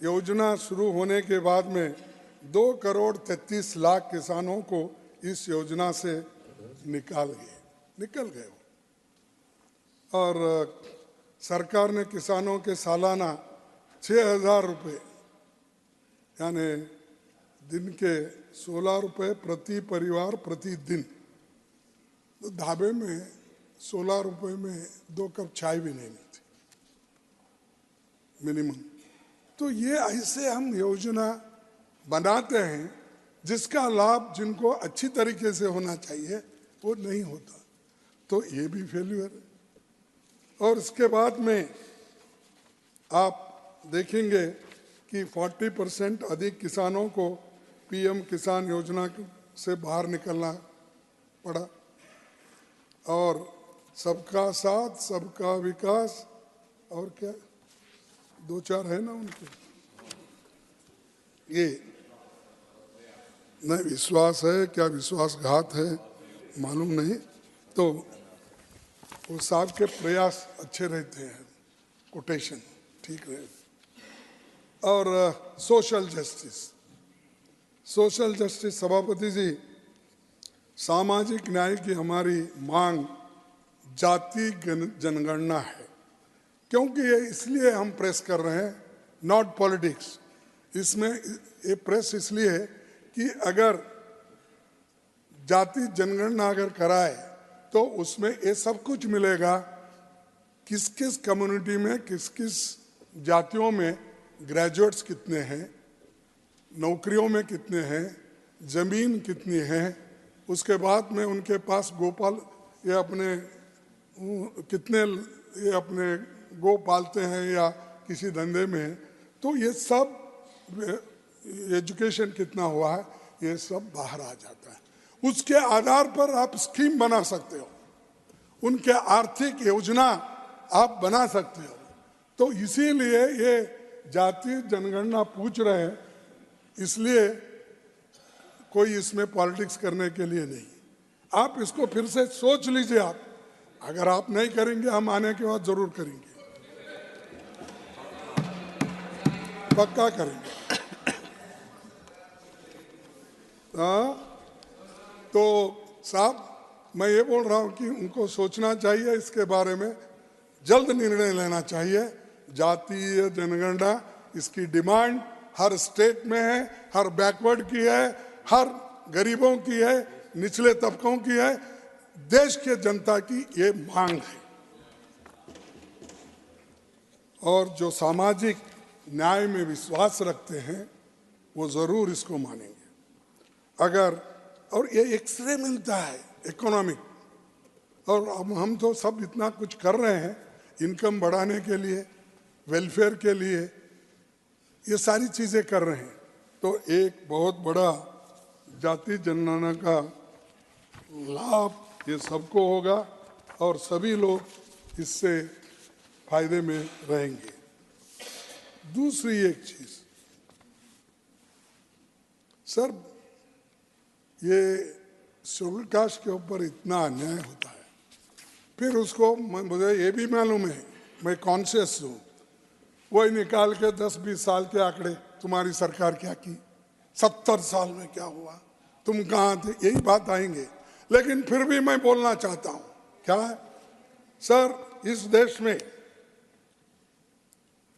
योजना शुरू होने के बाद में 2,33,00,000 किसानों को इस योजना से निकल गए और सरकार ने किसानों के सालाना 6,000 रुपये यानी दिन के 16 रुपये प्रति परिवार प्रति दिन, तो ढाबे में 16 रुपये में 2 कप चाय भी नहीं मिलती मिनिमम। तो ये ऐसे हम योजना बनाते हैं जिसका लाभ जिनको अच्छी तरीके से होना चाहिए वो नहीं होता, तो ये भी फेल्यूर है। और इसके बाद में आप देखेंगे कि 40% अधिक किसानों को पीएम किसान योजना से बाहर निकलना पड़ा। और सबका साथ सबका विकास और क्या 2-4 है ना उनके, ये नहीं विश्वास है क्या विश्वासघात है मालूम नहीं। तो वो साहब के प्रयास अच्छे रहते हैं, कोटेशन ठीक रहे। और सोशल जस्टिस सभापति जी, सामाजिक न्याय की हमारी मांग जाति जनगणना है, क्योंकि ये इसलिए हम प्रेस कर रहे हैं, नॉट पॉलिटिक्स। इसमें ये प्रेस इसलिए है कि अगर जाति जनगणना अगर कराए तो उसमें ये सब कुछ मिलेगा, किस किस कम्युनिटी में किस किस जातियों में ग्रेजुएट्स कितने हैं, नौकरियों में कितने हैं, जमीन कितनी है, उसके बाद में उनके पास गोपाल ये अपने कितने ये अपने गो पालते हैं या किसी धंधे में, तो ये सब एजुकेशन कितना हुआ है ये सब बाहर आ जाता है। उसके आधार पर आप स्कीम बना सकते हो, उनके आर्थिक योजना आप बना सकते हो। तो इसीलिए ये जाति जनगणना पूछ रहे हैं, इसलिए कोई इसमें पॉलिटिक्स करने के लिए नहीं। आप इसको फिर से सोच लीजिए। आप अगर आप नहीं करेंगे हम आने के बाद जरूर करेंगे, पक्का करेंगे। तो साहब मैं ये बोल रहा हूँ कि उनको सोचना चाहिए, इसके बारे में जल्द निर्णय लेना चाहिए। जातीय जनगणना इसकी डिमांड हर स्टेट में है, हर बैकवर्ड की है, हर गरीबों की है, निचले तबकों की है, देश के जनता की ये मांग है। और जो सामाजिक न्याय में विश्वास रखते हैं वो जरूर इसको मानेंगे। अगर और ये एक्सरे मिलता है इकोनॉमिक, और अब हम तो सब इतना कुछ कर रहे हैं इनकम बढ़ाने के लिए, वेलफेयर के लिए, ये सारी चीजें कर रहे हैं। तो एक बहुत बड़ा जाति जनगणना का लाभ ये सबको होगा और सभी लोग इससे फायदे में रहेंगे। दूसरी एक चीज सर, ये शेड्यूल कास्ट के ऊपर इतना अन्याय होता है, फिर उसको मुझे ये भी मालूम है, मैं कॉन्शियस हूँ, वही निकाल के 10-20 साल के आंकड़े, तुम्हारी सरकार क्या की, 70 साल में क्या हुआ, तुम कहाँ थे, यही बात आएंगे। लेकिन फिर भी मैं बोलना चाहता हूँ, क्या है सर, इस देश में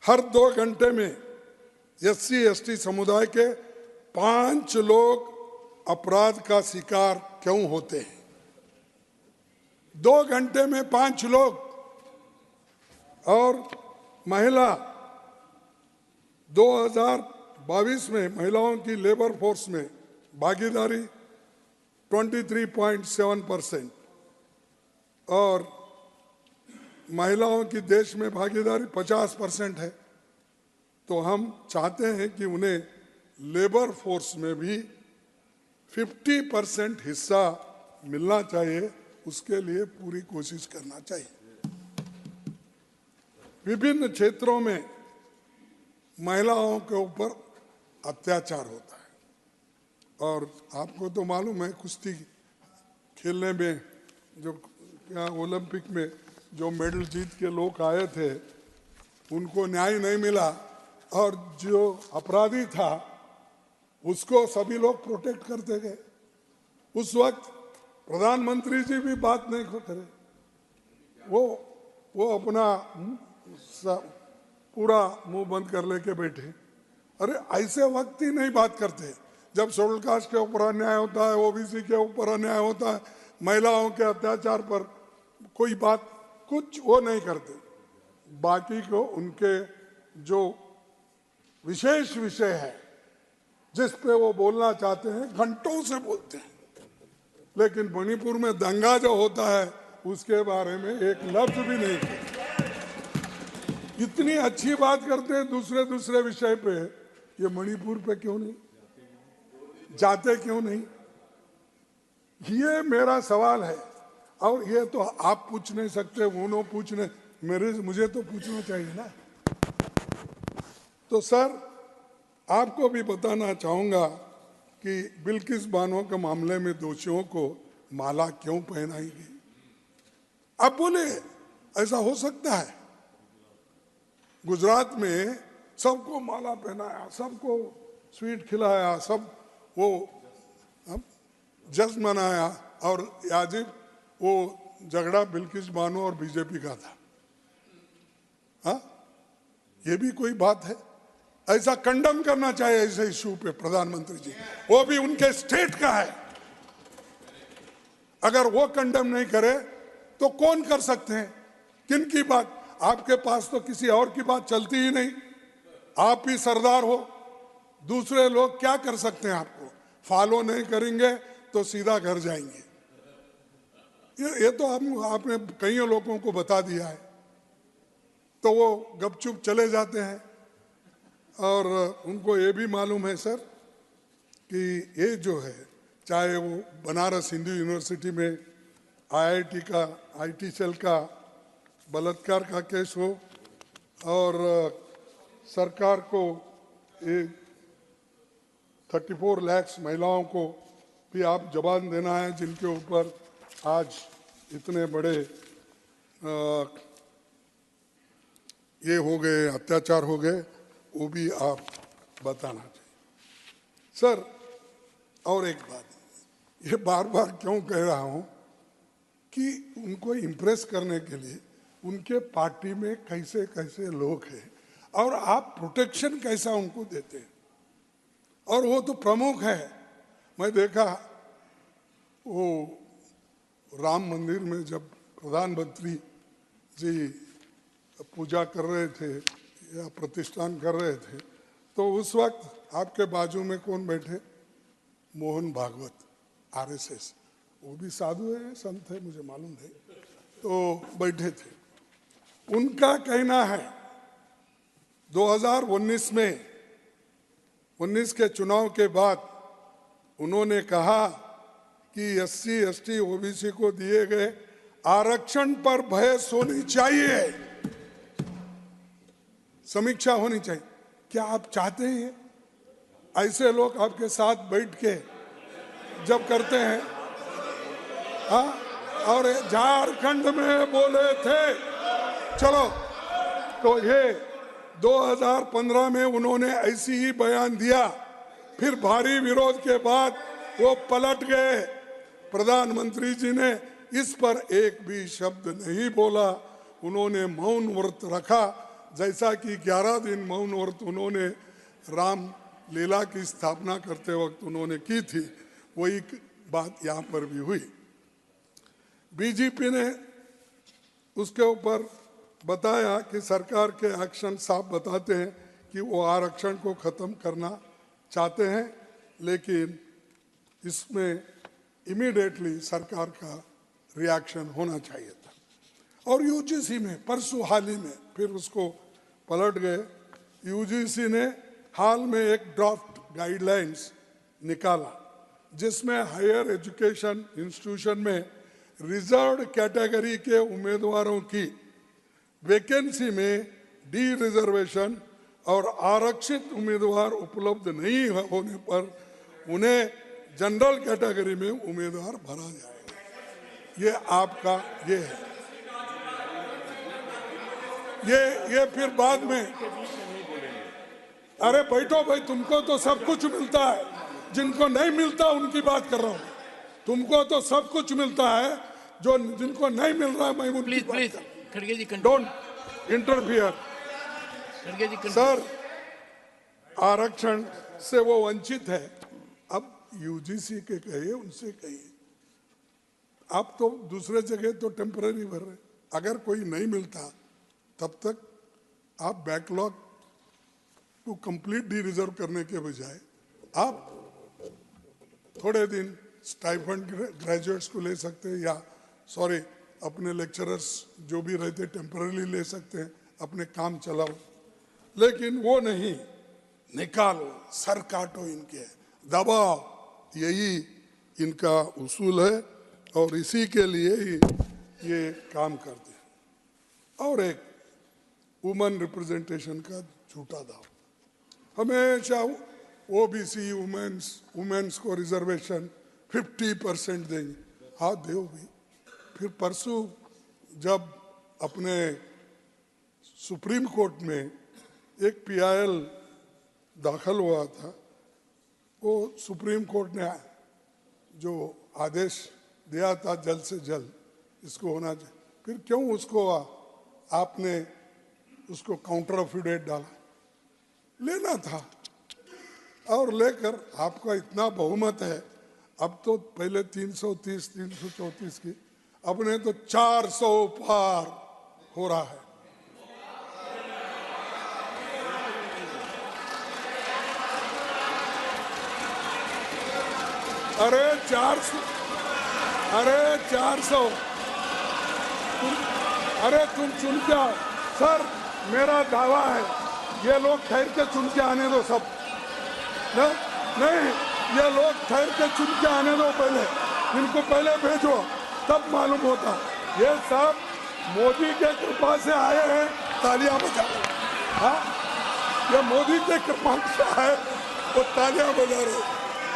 हर 2 घंटे में SC/ST समुदाय के 5 लोग अपराध का शिकार क्यों होते हैं? 2 घंटे में 5 लोग। और महिला 2022 में महिलाओं की लेबर फोर्स में भागीदारी 23.7% और महिलाओं की देश में भागीदारी 50% है। तो हम चाहते हैं कि उन्हें लेबर फोर्स में भी 50% हिस्सा मिलना चाहिए, उसके लिए पूरी कोशिश करना चाहिए। विभिन्न क्षेत्रों में महिलाओं के ऊपर अत्याचार होता है, और आपको तो मालूम है कुश्ती खेलने में जो क्या ओलंपिक में जो मेडल जीत के लोग आए थे उनको न्याय नहीं मिला, और जो अपराधी था उसको सभी लोग प्रोटेक्ट करते गए। उस वक्त प्रधानमंत्री जी भी बात नहीं करे, वो अपना पूरा मुंह बंद कर लेके बैठे। अरे ऐसे वक्त ही नहीं बात करते जब शेड्यूल कास्ट के ऊपर अन्याय होता है, ओबीसी के ऊपर अन्याय होता है, महिलाओं के अत्याचार पर कोई बात कुछ वो नहीं करते। बाकी को उनके जो विशेष विषय है जिस पे वो बोलना चाहते हैं घंटों से बोलते हैं, लेकिन मणिपुर में दंगा जो होता है उसके बारे में एक लफ्ज भी नहीं कहते। इतनी अच्छी बात करते हैं दूसरे विषय पे, ये मणिपुर पे क्यों नहीं जाते, क्यों नहीं? ये मेरा सवाल है, और ये तो आप पूछ नहीं सकते, वो पूछने मुझे तो पूछना चाहिए ना। तो सर आपको भी बताना चाहूंगा कि बिल्किस बानो के मामले में दोषियों को माला क्यों पहनाई गई? आप बोले ऐसा हो सकता है? गुजरात में सबको माला पहनाया, सबको स्वीट खिलाया, सब वो जश्न मनाया, और याजिब वो झगड़ा बिल्किस बानो और बीजेपी का था। हाँ, ये भी कोई बात है? ऐसा कंडम करना चाहिए ऐसे इशू पे प्रधानमंत्री जी, वो भी उनके स्टेट का है। अगर वो कंडम नहीं करे तो कौन कर सकते हैं? किन की बात? आपके पास तो किसी और की बात चलती ही नहीं, आप ही सरदार हो, दूसरे लोग क्या कर सकते हैं? आपको फॉलो नहीं करेंगे तो सीधा घर जाएंगे। ये तो आपने कई लोगों को बता दिया है, तो वो गपचुप चले जाते हैं। और उनको ये भी मालूम है सर कि ये जो है, चाहे वो बनारस हिंदू यूनिवर्सिटी में आईआईटी का आईटी सेल का बलात्कार का केस हो, और सरकार को ये 34 लाख महिलाओं को भी आप जवाब देना है जिनके ऊपर आज इतने बड़े ये हो गए, अत्याचार हो गए, वो भी आप बताना चाहिए सर। और एक बात, ये बार बार क्यों कह रहा हूं कि उनको इम्प्रेस करने के लिए उनके पार्टी में कैसे कैसे लोग हैं, और आप प्रोटेक्शन कैसा उनको देते हैं, और वो तो प्रमुख है। मैं देखा वो राम मंदिर में जब प्रधानमंत्री जी पूजा कर रहे थे या प्रतिष्ठान कर रहे थे, तो उस वक्त आपके बाजू में कौन बैठे? मोहन भागवत, आरएसएस, वो भी साधु है, संत है, मुझे मालूम है, तो बैठे थे। उनका कहना है 2019 में 19 के चुनाव के बाद उन्होंने कहा कि एससी एसटी ओबीसी को दिए गए आरक्षण पर बहस होनी चाहिए, समीक्षा होनी चाहिए। क्या आप चाहते हैं ऐसे लोग आपके साथ बैठ के जब करते हैं? हाँ, और झारखंड में बोले थे, चलो, तो ये 2015 में उन्होंने ऐसी ही बयान दिया, फिर भारी विरोध के बाद वो पलट गए। प्रधानमंत्री जी ने इस पर एक भी शब्द नहीं बोला, उन्होंने मौन व्रत रखा, जैसा कि 11 दिन मौन व्रत उन्होंने राम लीला की स्थापना करते वक्त उन्होंने की थी, वही बात यहाँ पर भी हुई। बीजेपी ने उसके ऊपर बताया कि सरकार के एक्शन साफ बताते हैं कि वो आरक्षण को खत्म करना चाहते हैं, लेकिन इसमें इमीडिएटली सरकार का रिएक्शन होना चाहिए था। और यूजीसी में परसों हाल ही में फिर उसको पलट गए, यूजीसी ने हाल में एक ड्राफ्ट गाइडलाइंस निकाला जिसमें हायर एजुकेशन इंस्टीट्यूशन में रिजर्व्ड कैटेगरी के उम्मीदवारों की वैकेंसी में डी रिजर्वेशन और आरक्षित उम्मीदवार उपलब्ध नहीं होने पर उन्हें जनरल कैटेगरी में उम्मीदवार भरा जाएगा। ये आपका ये है। ये फिर बाद में, अरे बैठो भाई, तुमको तो सब कुछ मिलता है, जिनको नहीं मिलता उनकी बात कर रहा हूँ। तुमको तो सब कुछ मिलता है, जो जिनको नहीं मिल रहा है मैं उनकी प्लीज खड़गे जी डोंट इंटरफियर। खड़गे जी सर, आरक्षण से वो वंचित है। अब यूजीसी के कहिए, उनसे कहिए। आप तो दूसरे जगह तो टेम्पररी भर रहे, अगर कोई नहीं मिलता तब तक आप बैकलॉग को कंप्लीट डी रिजर्व करने के बजाय आप थोड़े दिन स्टाइपेंड ग्रेजुएट्स को ले सकते हैं, या सॉरी अपने लेक्चरर्स जो भी रहते टेम्पररी ले सकते हैं, अपने काम चलाओ। लेकिन वो नहीं, निकालो, सर काटो इनके, दबाओ, यही इनका उसूल है और इसी के लिए ही ये काम करते हैं। और एक वुमेन रिप्रेजेंटेशन का झूठा दाव, हमेशा ओबीसी वुमेन्स को रिजर्वेशन 50% देंगे। हाँ दो भी। फिर परसों जब अपने सुप्रीम कोर्ट में एक पीआईएल दाखिल हुआ था, वो सुप्रीम कोर्ट ने जो आदेश दिया था जल्द से जल्द इसको होना चाहिए, फिर क्यों उसको आपने उसको काउंटर अफिडेविट डाला? लेना था। और लेकर आपका इतना बहुमत है, अब तो पहले 330 334 की, अब ने तो 400 पार हो रहा है। अरे 400, अरे तुम चुन के आओ। सर, मेरा दावा है ये लोग ठहर के चुन के आने दो सब। नहीं, ये लोग ठहर के चुन के आने दो पहले, इनको पहले भेजो तब मालूम होता। ये सब मोदी के कृपा से आए हैं, तालियां बजा रहे। हाँ, ये मोदी के कृपा से आए, वो तालियां बजा रहे।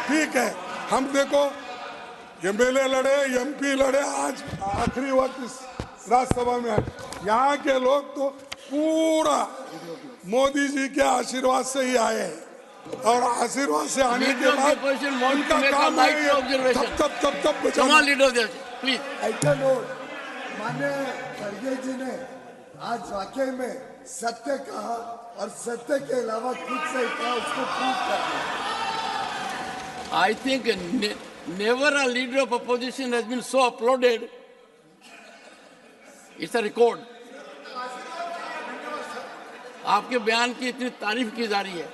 ठीक है, हम देखो एमएलए लड़े, एमपी लड़े, आज आखिरी वक्त इस राज्यसभा में यहाँ के लोग तो पूरा मोदी जी के आशीर्वाद से ही आए हैं, और आशीर्वाद से आने के बाद उनका काम है तब बचाना। प्लीज माननीय खड़गे जी ने आज वाकई में सत्य कहा, और सत्य के अलावा कुछ सही कहा, उसको प्रूव कर दिया। I think never a leader of opposition has been so applauded. It's a record. आपके बयान की इतनी तारीफ की जा रही है।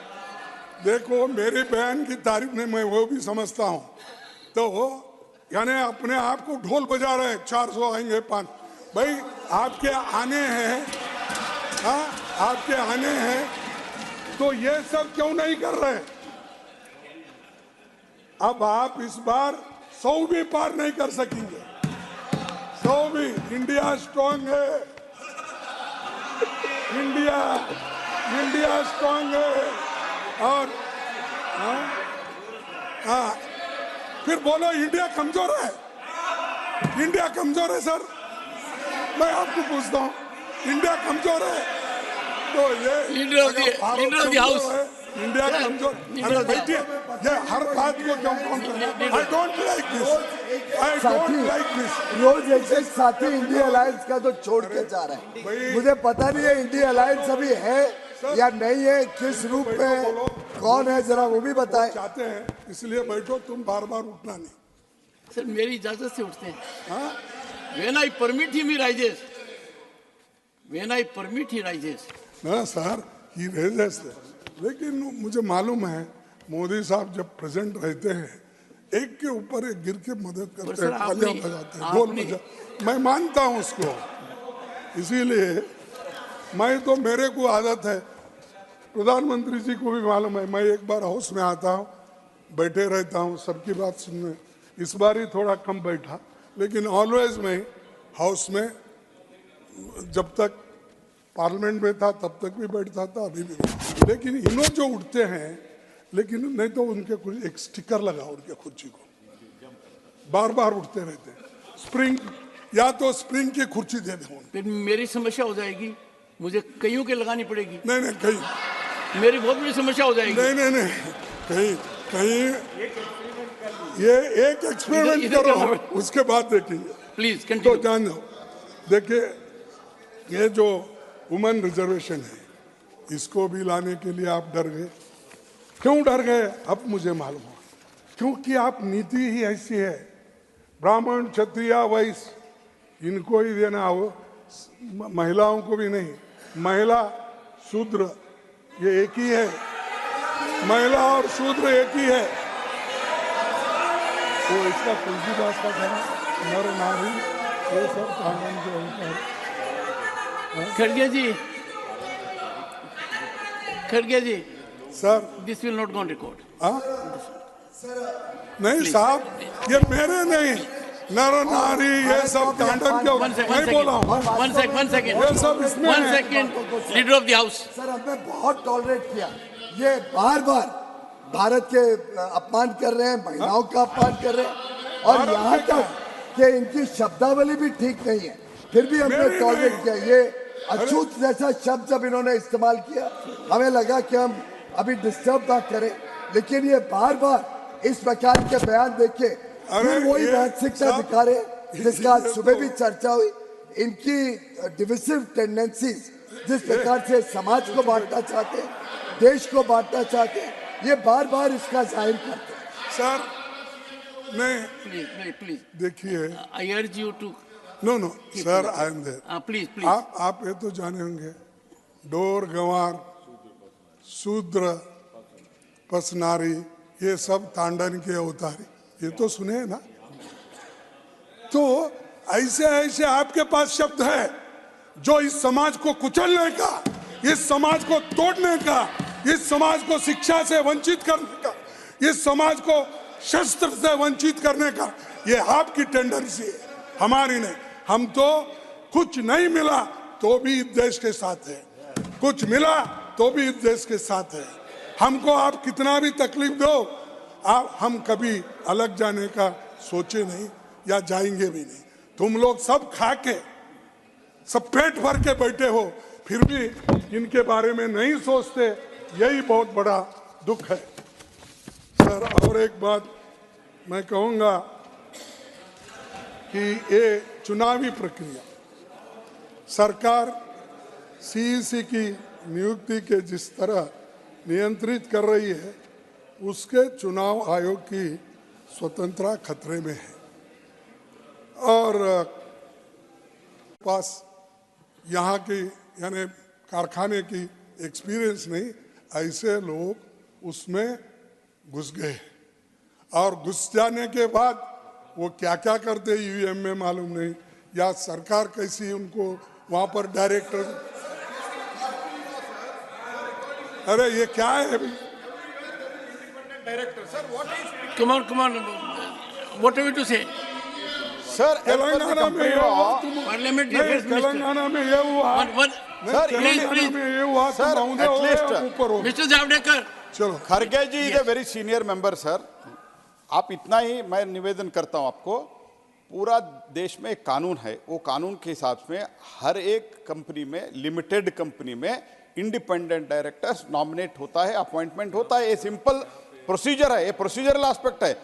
देखो, मेरे बयान की तारीफ में मैं वो भी समझता हूँ, तो यानी अपने आप को ढोल बजा रहे, 400 आएंगे 5। भाई आपके आने हैं, हाँ आपके आने हैं, तो ये सब क्यों नहीं कर रहे? अब आप इस बार 100 भी पार नहीं कर सकेंगे, 100 भी। इंडिया स्ट्रांग है, इंडिया स्ट्रांग है। और हाँ, फिर बोलो इंडिया कमजोर है, इंडिया कमजोर है। सर, मैं आपको पूछता हूँ, इंडिया कमजोर है तो ये leader of the house, India कमजोर, अरे बैठिए, ये हर बात को क्यों counter? I don't like this. रोज एक साथी इंडिया अलायंस का तो छोड़ के जा रहा है। मुझे पता नहीं है इंडिया अलायंस अभी है या नहीं है, किस रूप में, कौन है, जरा वो भी बताएं। चाहते हैं इसलिए बैठो, तुम बार बार उठना नहीं। सर मेरी इजाजत से उठते हैं। हाँ, when I permit him he rises, when I permit he rises। ना सर, ही रेजेस। लेकिन मुझे मालूम है मोदी साहब जब प्रेजेंट रहते हैं, एक के ऊपर एक गिर के मदद करते हैं, तालियां बजाते हैं, ढोल बजा। मैं मानता हूं उसको, इसीलिए मैं तो, मेरे को आदत है प्रधानमंत्री जी को भी मालूम है, मैं एक बार हाउस में आता हूँ, बैठे रहता हूँ सबकी बात सुनने। इस बार ही थोड़ा कम बैठा, लेकिन ऑलवेज मैं हाउस में जब तक पार्लियामेंट में था तब तक भी बैठता था, अभी भी बैठता। लेकिन इन्हों जो उठते हैं, लेकिन नहीं तो उनके कुछ एक स्टिकर लगा उनके कुर्सी को, बार बार उठते रहते। स्प्रिंग, या तो स्प्रिंग की कुर्सी दे दो। फिर मेरी समस्या हो जाएगी, मुझे कईयों के लगानी पड़ेगी। नहीं नहीं, कहीं मेरी बहुत बड़ी समस्या हो जाएगी। नहीं नहीं नहीं, कहीं कहीं ये एक एक्सपेरिमेंट इधर करो, उसके बाद देखेंगे। प्लीज तो कंटिन्यू। जान दो, देखिए ये जो वुमेन रिजर्वेशन है, इसको भी लाने के लिए आप डर गए। क्यों डर गए अब मुझे मालूम हो, क्योंकि आप नीति ही ऐसी है, ब्राह्मण क्षत्रिय वैश्य इनको ही देना हो, महिलाओं को भी नहीं। महिला शूद्र ये एक ही है, महिला और शूद्र एक ही है। तो इसका तुलसीदास का कहना नर नारी ये सब कानून के अनुसार। खड़गे ji, sir this will not go on record. नहीं साहब, ये मेरे नहीं, नर नारी ये सब तांडव के मैं बोला हूँ। वन सेकंड, ये सब इसमें वन है। Second. Leader of the house, sir हमने बहुत टॉलरेट किया, ये बार बार भारत के अपमान कर रहे हैं, महिलाओं का अपमान कर रहे हैं, और भारत यहाँ में क्या तक कि इनकी शब्दावली भी ठीक नहीं है, फिर भी हमने मेरी टॉलरेट नहीं। किया। ये अछूत जैसा शब्द जब इन्होंने इस्तेमाल किया, हमें लगा कि हम अभी डिस्टर्ब ना करें, लेकिन ये बार बार इस प्रकार के बयान देके फिर वही ये राज शिक्षा सब- दिखा रहे, जिसका आज सुबह भी चर्चा हुई। इनकी डिविसिव टेंडेंसीज, जिस प्रकार से समाज को बांटना चाहते हैं, देश को बांटना चाहते हैं, ये बार बार इसका जाहिर करते हैं। सर नहीं, प्लीज प्लीज, देखिए, I urge you to, no no sir, I am there. Please please. आप ये तो जाने होंगे, डोर गंवार शूद्र पसनारी ये सब तांडन के अवतारी, ये तो सुने हैं ना। तो ऐसे ऐसे आपके पास शब्द है जो इस समाज को कुचलने का, इस समाज को तोड़ने का, इस समाज को शिक्षा से वंचित करने का, इस समाज को शस्त्र से वंचित करने का, ये आपकी टेंडेंसी है, हमारी नहीं। हम तो कुछ नहीं मिला तो भी इस देश के साथ है, कुछ मिला तो भी इस देश के साथ है। हमको आप कितना भी तकलीफ दो, आप हम कभी अलग जाने का सोचे नहीं या जाएंगे भी नहीं। तुम लोग सब खा के सब पेट भर के बैठे हो, फिर भी इनके बारे में नहीं सोचते, यही बहुत बड़ा दुख है। सर और एक बात मैं कहूंगा कि ये चुनावी प्रक्रिया, सरकार सीईसी की नियुक्ति के जिस तरह नियंत्रित कर रही है, उसके चुनाव आयोग की स्वतंत्रता खतरे में है। और पास यहाँ की यानी कारखाने की एक्सपीरियंस नहीं, ऐसे लोग उसमें घुस गए और घुस जाने के बाद वो क्या क्या करते ईवीएम में मालूम नहीं, या सरकार कैसी उनको वहां पर डायरेक्टर, अरे ये क्या है अभी? Come on, what are we to say? Sir, Telangana में ये हुआ, Parliamentary नहीं, affairs minister. तेलंगाना में ये हुआ, One, नहीं, Sir, तेलंगाना में ये हुआ, तो Sir, महोदय at हो least- या ऊपर हो। Mr. Javadekar, चलो Kharge ji is a very senior member sir. आप इतना ही मैं निवेदन करता हूं आपको, पूरा देश में एक कानून है, वो कानून के हिसाब से हर एक कंपनी में, लिमिटेड कंपनी में इंडिपेंडेंट डायरेक्टर्स नॉमिनेट होता है, अपॉइंटमेंट होता है। ये सिंपल प्रोसीजर है, ये प्रोसीजरल एस्पेक्ट है,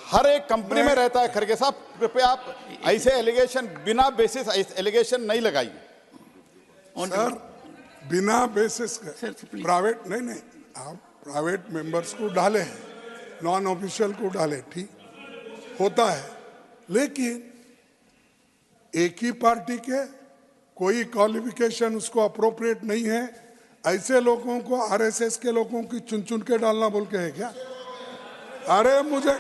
हर एक कंपनी में रहता है। खरगे साहब कृपया आप ऐसे एलिगेशन बिना बेसिस एलिगेशन नहीं लगाइए। सर, बिना बेसिस Sir, please. प्राइवेट नहीं, आप प्राइवेट मेंबर्स को डाले हैं, नॉन ऑफिशियल को डाले, ठीक होता है, लेकिन एक ही पार्टी के कोई क्वालिफिकेशन उसको अप्रोप्रिएट नहीं है, ऐसे लोगों को आरएसएस के लोगों की चुन चुन के डालना बोल के है क्या? अरे मुझे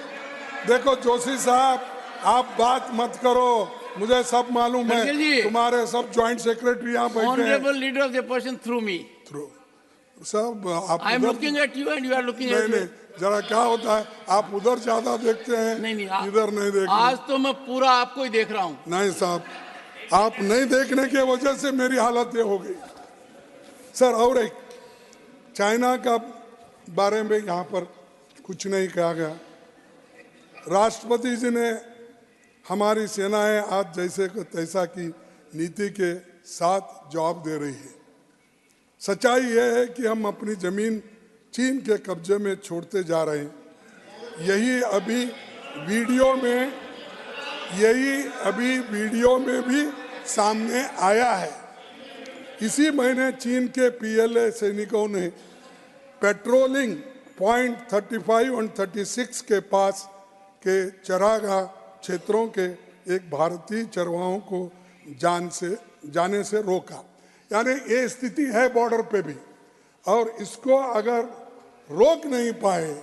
देखो जोशी साहब, आप बात मत करो, मुझे सब मालूम खड़गे है, जी। तुम्हारे सब ज्वाइंट सेक्रेटरी यहाँ बैठे हैं। honorable leader of the person through me. Through सब आप आई एम उधर- looking at you and you are looking नहीं एट नहीं, जरा क्या होता है, आप उधर ज्यादा देखते हैं, नहीं नहीं इधर नहीं देखते। आज तो मैं पूरा आपको ही देख रहा हूँ। नहीं साहब, आप नहीं देखने की वजह से मेरी हालत ये हो गई। सर और एक चाइना का बारे में यहाँ पर कुछ नहीं कहा गया। राष्ट्रपति जी ने हमारी सेनाएं आज जैसे को तैसा की नीति के साथ जवाब दे रही है। सच्चाई यह है कि हम अपनी जमीन चीन के कब्जे में छोड़ते जा रहे हैं। यही अभी वीडियो में भी सामने आया है। इसी महीने चीन के पीएलए सैनिकों ने पेट्रोलिंग पॉइंट 35 और 36 के पास के चरागाह क्षेत्रों के एक भारतीय चरवाहों को जाने से रोका। यानी ये स्थिति है बॉर्डर पे भी, और इसको अगर रोक नहीं पाए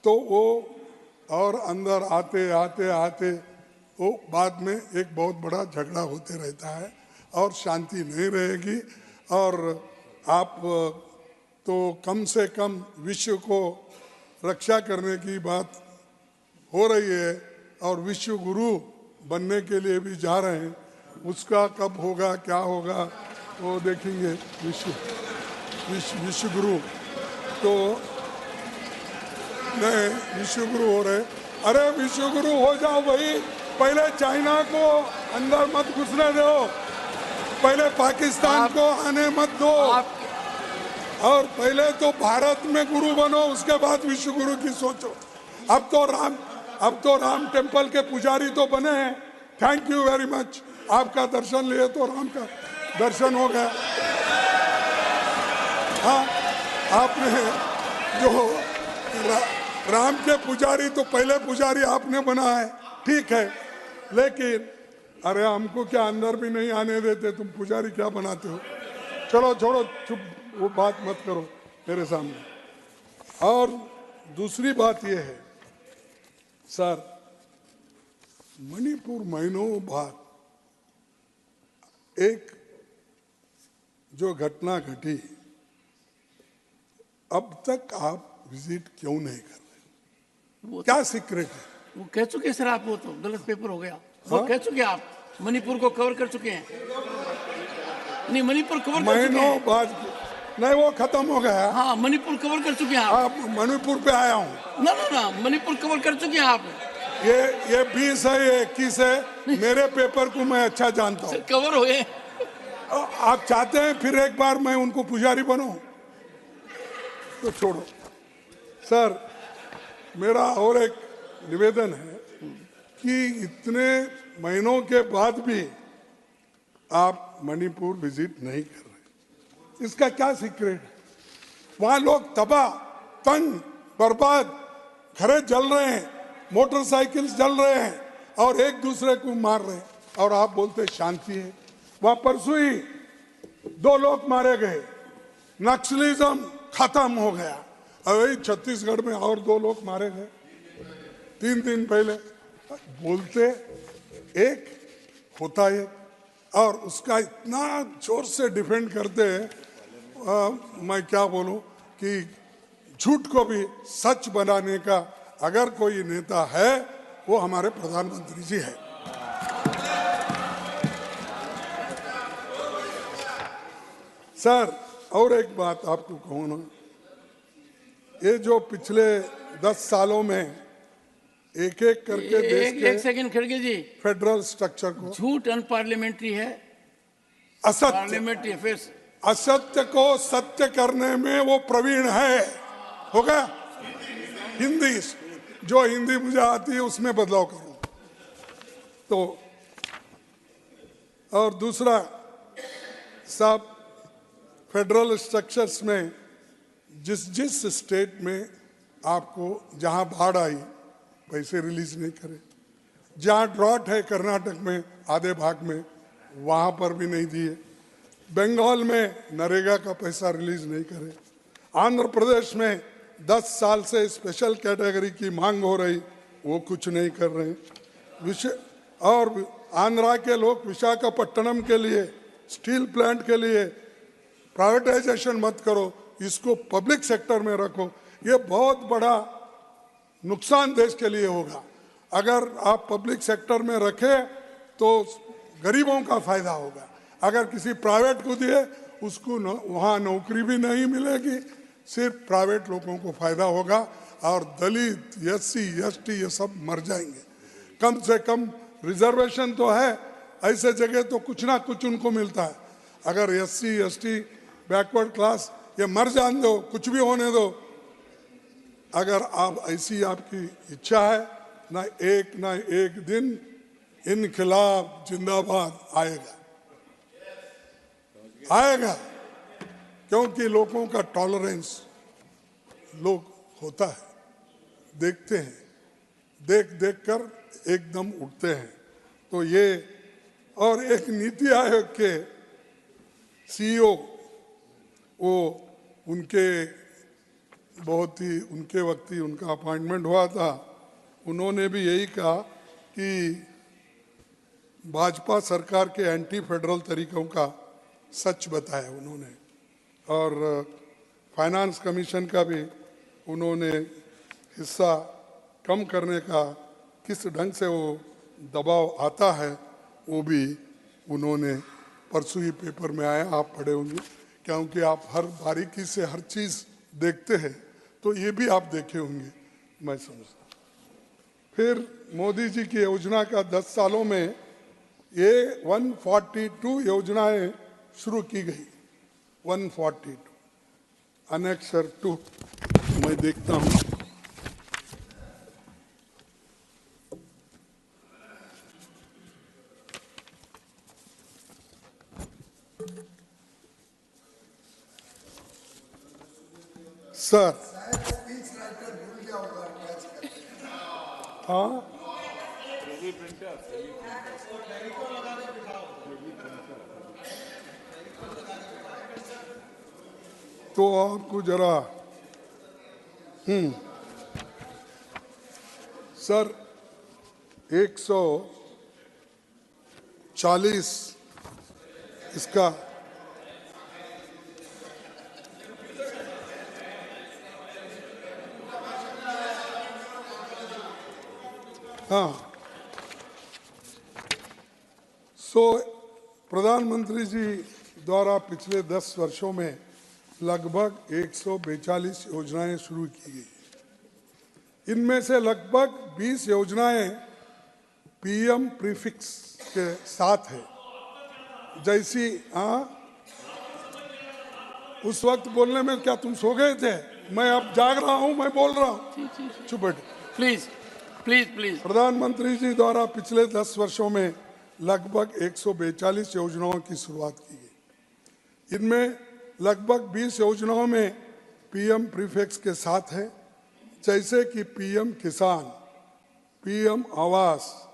तो वो और अंदर आते आते आते वो बाद में एक बहुत बड़ा झगड़ा होते रहता है और शांति नहीं रहेगी। और आप तो कम से कम विश्व को रक्षा करने की बात हो रही है और विश्व गुरु बनने के लिए भी जा रहे हैं। उसका कब होगा, क्या होगा, वो देखेंगे। विश्व गुरु तो नहीं, विश्व गुरु हो रहे। अरे विश्व गुरु हो जाओ भाई, पहले चाइना को अंदर मत घुसने दो, पहले पाकिस्तान को आने मत दो, और पहले तो भारत में गुरु बनो, उसके बाद विश्व गुरु की सोचो। अब तो राम टेम्पल के पुजारी तो बने हैं। थैंक यू वेरी मच, आपका दर्शन लिए तो राम का दर्शन हो गया। हाँ, आपने जो राम के पुजारी तो पहले पुजारी आपने बना है, ठीक है, लेकिन अरे हमको क्या अंदर भी नहीं आने देते, तुम पुजारी क्या बनाते हो? चलो छोड़ो, चुप, वो बात मत करो मेरे सामने। और दूसरी बात यह है सर, मणिपुर महीनों बाद एक जो घटना घटी, अब तक आप विजिट क्यों नहीं कर रहे? क्या सीक्रेट है? वो कह चुके सर, आप वो तो गलत पेपर हो गया। वो कह चुके आप मणिपुर को कवर कर चुके हैं। नहीं, मणिपुर कवर कर चुके महीनों हैं। बाद नहीं, वो खत्म हो गया। हाँ, मणिपुर कवर कर चुके हैं आप। मणिपुर पे आया हूँ ना, मणिपुर कवर कर चुके हैं आप। ये 20 है, ये 21 है, मेरे पेपर को मैं अच्छा जानता हूँ। कवर हो गए। आप चाहते हैं फिर एक बार मैं उनको पुजारी बनूं? तो छोड़ो सर। मेरा और एक निवेदन है कि इतने महीनों के बाद भी आप मणिपुर विजिट नहीं कर रहे, इसका क्या सीक्रेट है? वहां लोग तबाह, तंग, बर्बाद, घरे जल रहे हैं, मोटरसाइकिल्स जल रहे हैं और एक दूसरे को मार रहे हैं, और आप बोलते शांति है। वहां परसों ही 2 लोग मारे गए, नक्सलिज्म खत्म हो गया। अभी छत्तीसगढ़ में और 2 लोग मारे गए 3 दिन पहले। बोलते एक होता है और उसका इतना जोर से डिफेंड करते हैं। मैं क्या बोलूं कि झूठ को भी सच बनाने का अगर कोई नेता है वो हमारे प्रधानमंत्री जी है। सर और एक बात आपको कहूँ ना, ये जो पिछले 10 सालों में एक एक करके देश के एक सेकंड खड़गे जी, फेडरल स्ट्रक्चर को झूठ अनपार्लियामेंट्री है, असत्य पार्लियामेंट्री अफेयर्स। असत्य को सत्य करने में वो प्रवीण है। हो गया? हिंदी, जो हिंदी मुझे आती है उसमें बदलाव करूं तो। और दूसरा साहब, फेडरल स्ट्रक्चर्स में जिस स्टेट में आपको जहां बाढ़ आई पैसे रिलीज नहीं करे, जहां ड्रॉट है कर्नाटक में आधे भाग में वहां पर भी नहीं दिए, बंगाल में नरेगा का पैसा रिलीज नहीं करे, आंध्र प्रदेश में 10 साल से स्पेशल कैटेगरी की मांग हो रही, वो कुछ नहीं कर रहे। और आंध्रा के लोग विशाखापट्टनम के लिए स्टील प्लांट के लिए प्राइवेटाइजेशन मत करो, इसको पब्लिक सेक्टर में रखो। ये बहुत बड़ा नुकसान देश के लिए होगा। अगर आप पब्लिक सेक्टर में रखें तो गरीबों का फायदा होगा, अगर किसी प्राइवेट को दिए उसको वहाँ नौकरी भी नहीं मिलेगी, सिर्फ प्राइवेट लोगों को फायदा होगा और दलित, एससी, एसटी ये सब मर जाएंगे। कम से कम रिजर्वेशन तो है, ऐसे जगह तो कुछ ना कुछ उनको मिलता है। अगर एससी, एसटी, बैकवर्ड क्लास ये मर जाने दो, कुछ भी होने दो। अगर आप ऐसी आपकी इच्छा है, ना एक दिन इनकलाब जिंदाबाद आएगा, आएगा, क्योंकि लोगों का टॉलरेंस लोग होता है, देखते हैं, देख कर एकदम उठते हैं। तो ये और एक नीति आयोग के सीईओ, वो उनके बहुत ही उनके वक्त ही उनका अपॉइंटमेंट हुआ था, उन्होंने भी यही कहा कि भाजपा सरकार के एंटी फेडरल तरीकों का सच बताया उन्होंने, और फाइनेंस कमीशन का भी उन्होंने हिस्सा कम करने का किस ढंग से वो दबाव आता है वो भी उन्होंने परसों ही पेपर में आया, आप पढ़े होंगे, क्योंकि आप हर बारीकी से हर चीज़ देखते हैं, तो ये भी आप देखे होंगे मैं समझता। फिर मोदी जी की योजना का 10 सालों में ये 142 योजनाएं शुरू की गई। 142 अनेक्सर 2 मैं देखता हूं। सर हाँ, तो आपको जरा सर 140 इसका हाँ, प्रधानमंत्री जी द्वारा पिछले 10 वर्षों में लगभग 142 योजनाएं शुरू की गई। इनमें से लगभग 20 योजनाएं पीएम प्रीफिक्स के साथ है। जैसी उस वक्त बोलने में क्या तुम सो गए थे? मैं अब जाग रहा हूं, मैं बोल रहा हूं। चुप बैठ। Please please please. प्रधानमंत्री जी द्वारा पिछले 10 वर्षों में लगभग 142 योजनाओं की शुरुआत की गई। इनमें लगभग 20 योजनाओं में पीएम प्रीफिक्स के साथ है, जैसे कि पीएम किसान, पीएम आवास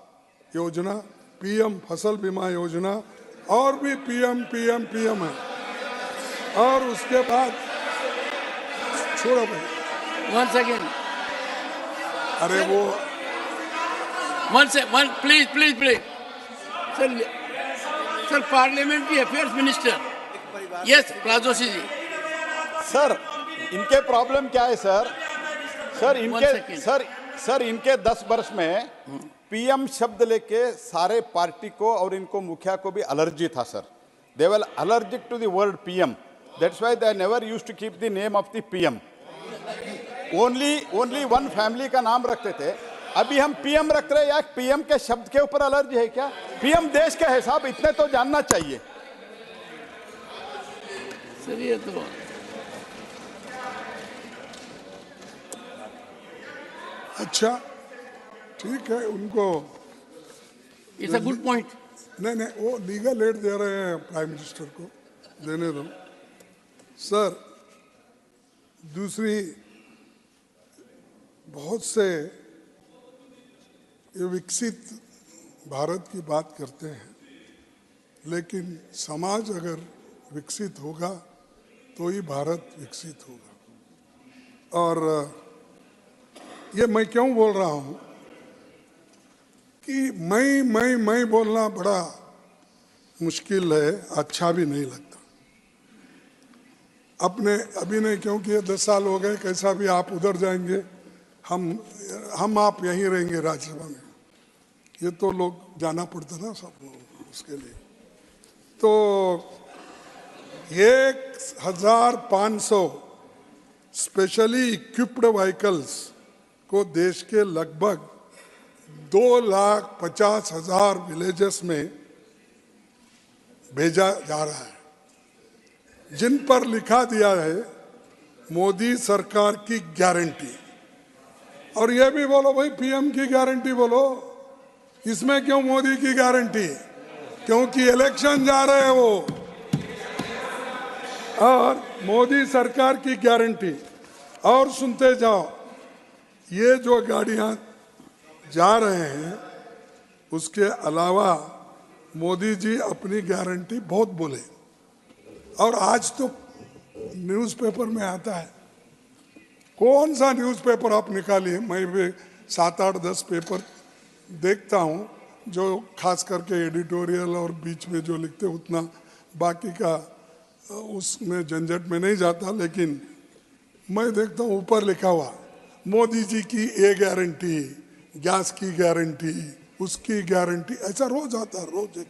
योजना, पीएम फसल बीमा योजना और भी पीएम है। और उसके बाद छोड़ो भाई, वन सेकेंड, अरे वो one please sir parliamentary affairs minister, yes प्लाजोसी जी। सर इनके प्रॉब्लम क्या है सर? सर इनके 10 वर्ष में पीएम शब्द लेके सारे पार्टी को और इनको मुखिया को भी एलर्जी था sir. They were allergic to the word PM, that's why they never used to keep the name of the PM. Only one family का नाम रखते थे। अभी हम पीएम रख रहे हैं, या पीएम के शब्द के ऊपर एलर्जी है क्या? पीएम देश का है साहब, इतने तो जानना चाहिए। सर ये तो अच्छा ठीक है, उनको इट्स अ गुड पॉइंट। नहीं वो लीगल एड दे रहे हैं प्राइम मिनिस्टर को, देने दो। सर दूसरी, बहुत से ये विकसित भारत की बात करते हैं, लेकिन समाज अगर विकसित होगा तो ही भारत विकसित होगा। और ये मैं क्यों बोल रहा हूं कि मैं बोलना बड़ा मुश्किल है, अच्छा भी नहीं लगता। अपने अभी नहीं, क्योंकि ये 10 साल हो गए, कैसा भी आप उधर जाएंगे, हम आप यहीं रहेंगे राज्यसभा में। ये तो लोग जाना पड़ता ना सब उसके लिए। तो 1500 स्पेशली इक्विप्ड व्हीकल्स को देश के लगभग 2,50,000 विलेजेस में भेजा जा रहा है, जिन पर लिखा दिया है मोदी सरकार की गारंटी। और ये भी बोलो भाई पीएम की गारंटी बोलो, इसमें क्यों मोदी की गारंटी? क्योंकि इलेक्शन जा रहे हैं वो। और मोदी सरकार की गारंटी। और सुनते जाओ, ये जो गाड़ियां जा रहे हैं उसके अलावा मोदी जी अपनी गारंटी बहुत बोले। और आज तो न्यूज़पेपर में आता है, कौन सा न्यूज़पेपर आप निकालिए, मैं भी 7, 8, 10 पेपर देखता हूँ जो खास करके एडिटोरियल और बीच में जो लिखते, उतना बाकी का उसमें झंझट में नहीं जाता। लेकिन मैं देखता हूँ ऊपर लिखा हुआ मोदी जी की ये गारंटी, गैस की गारंटी, उसकी गारंटी, ऐसा रोज आता है, रोज एक।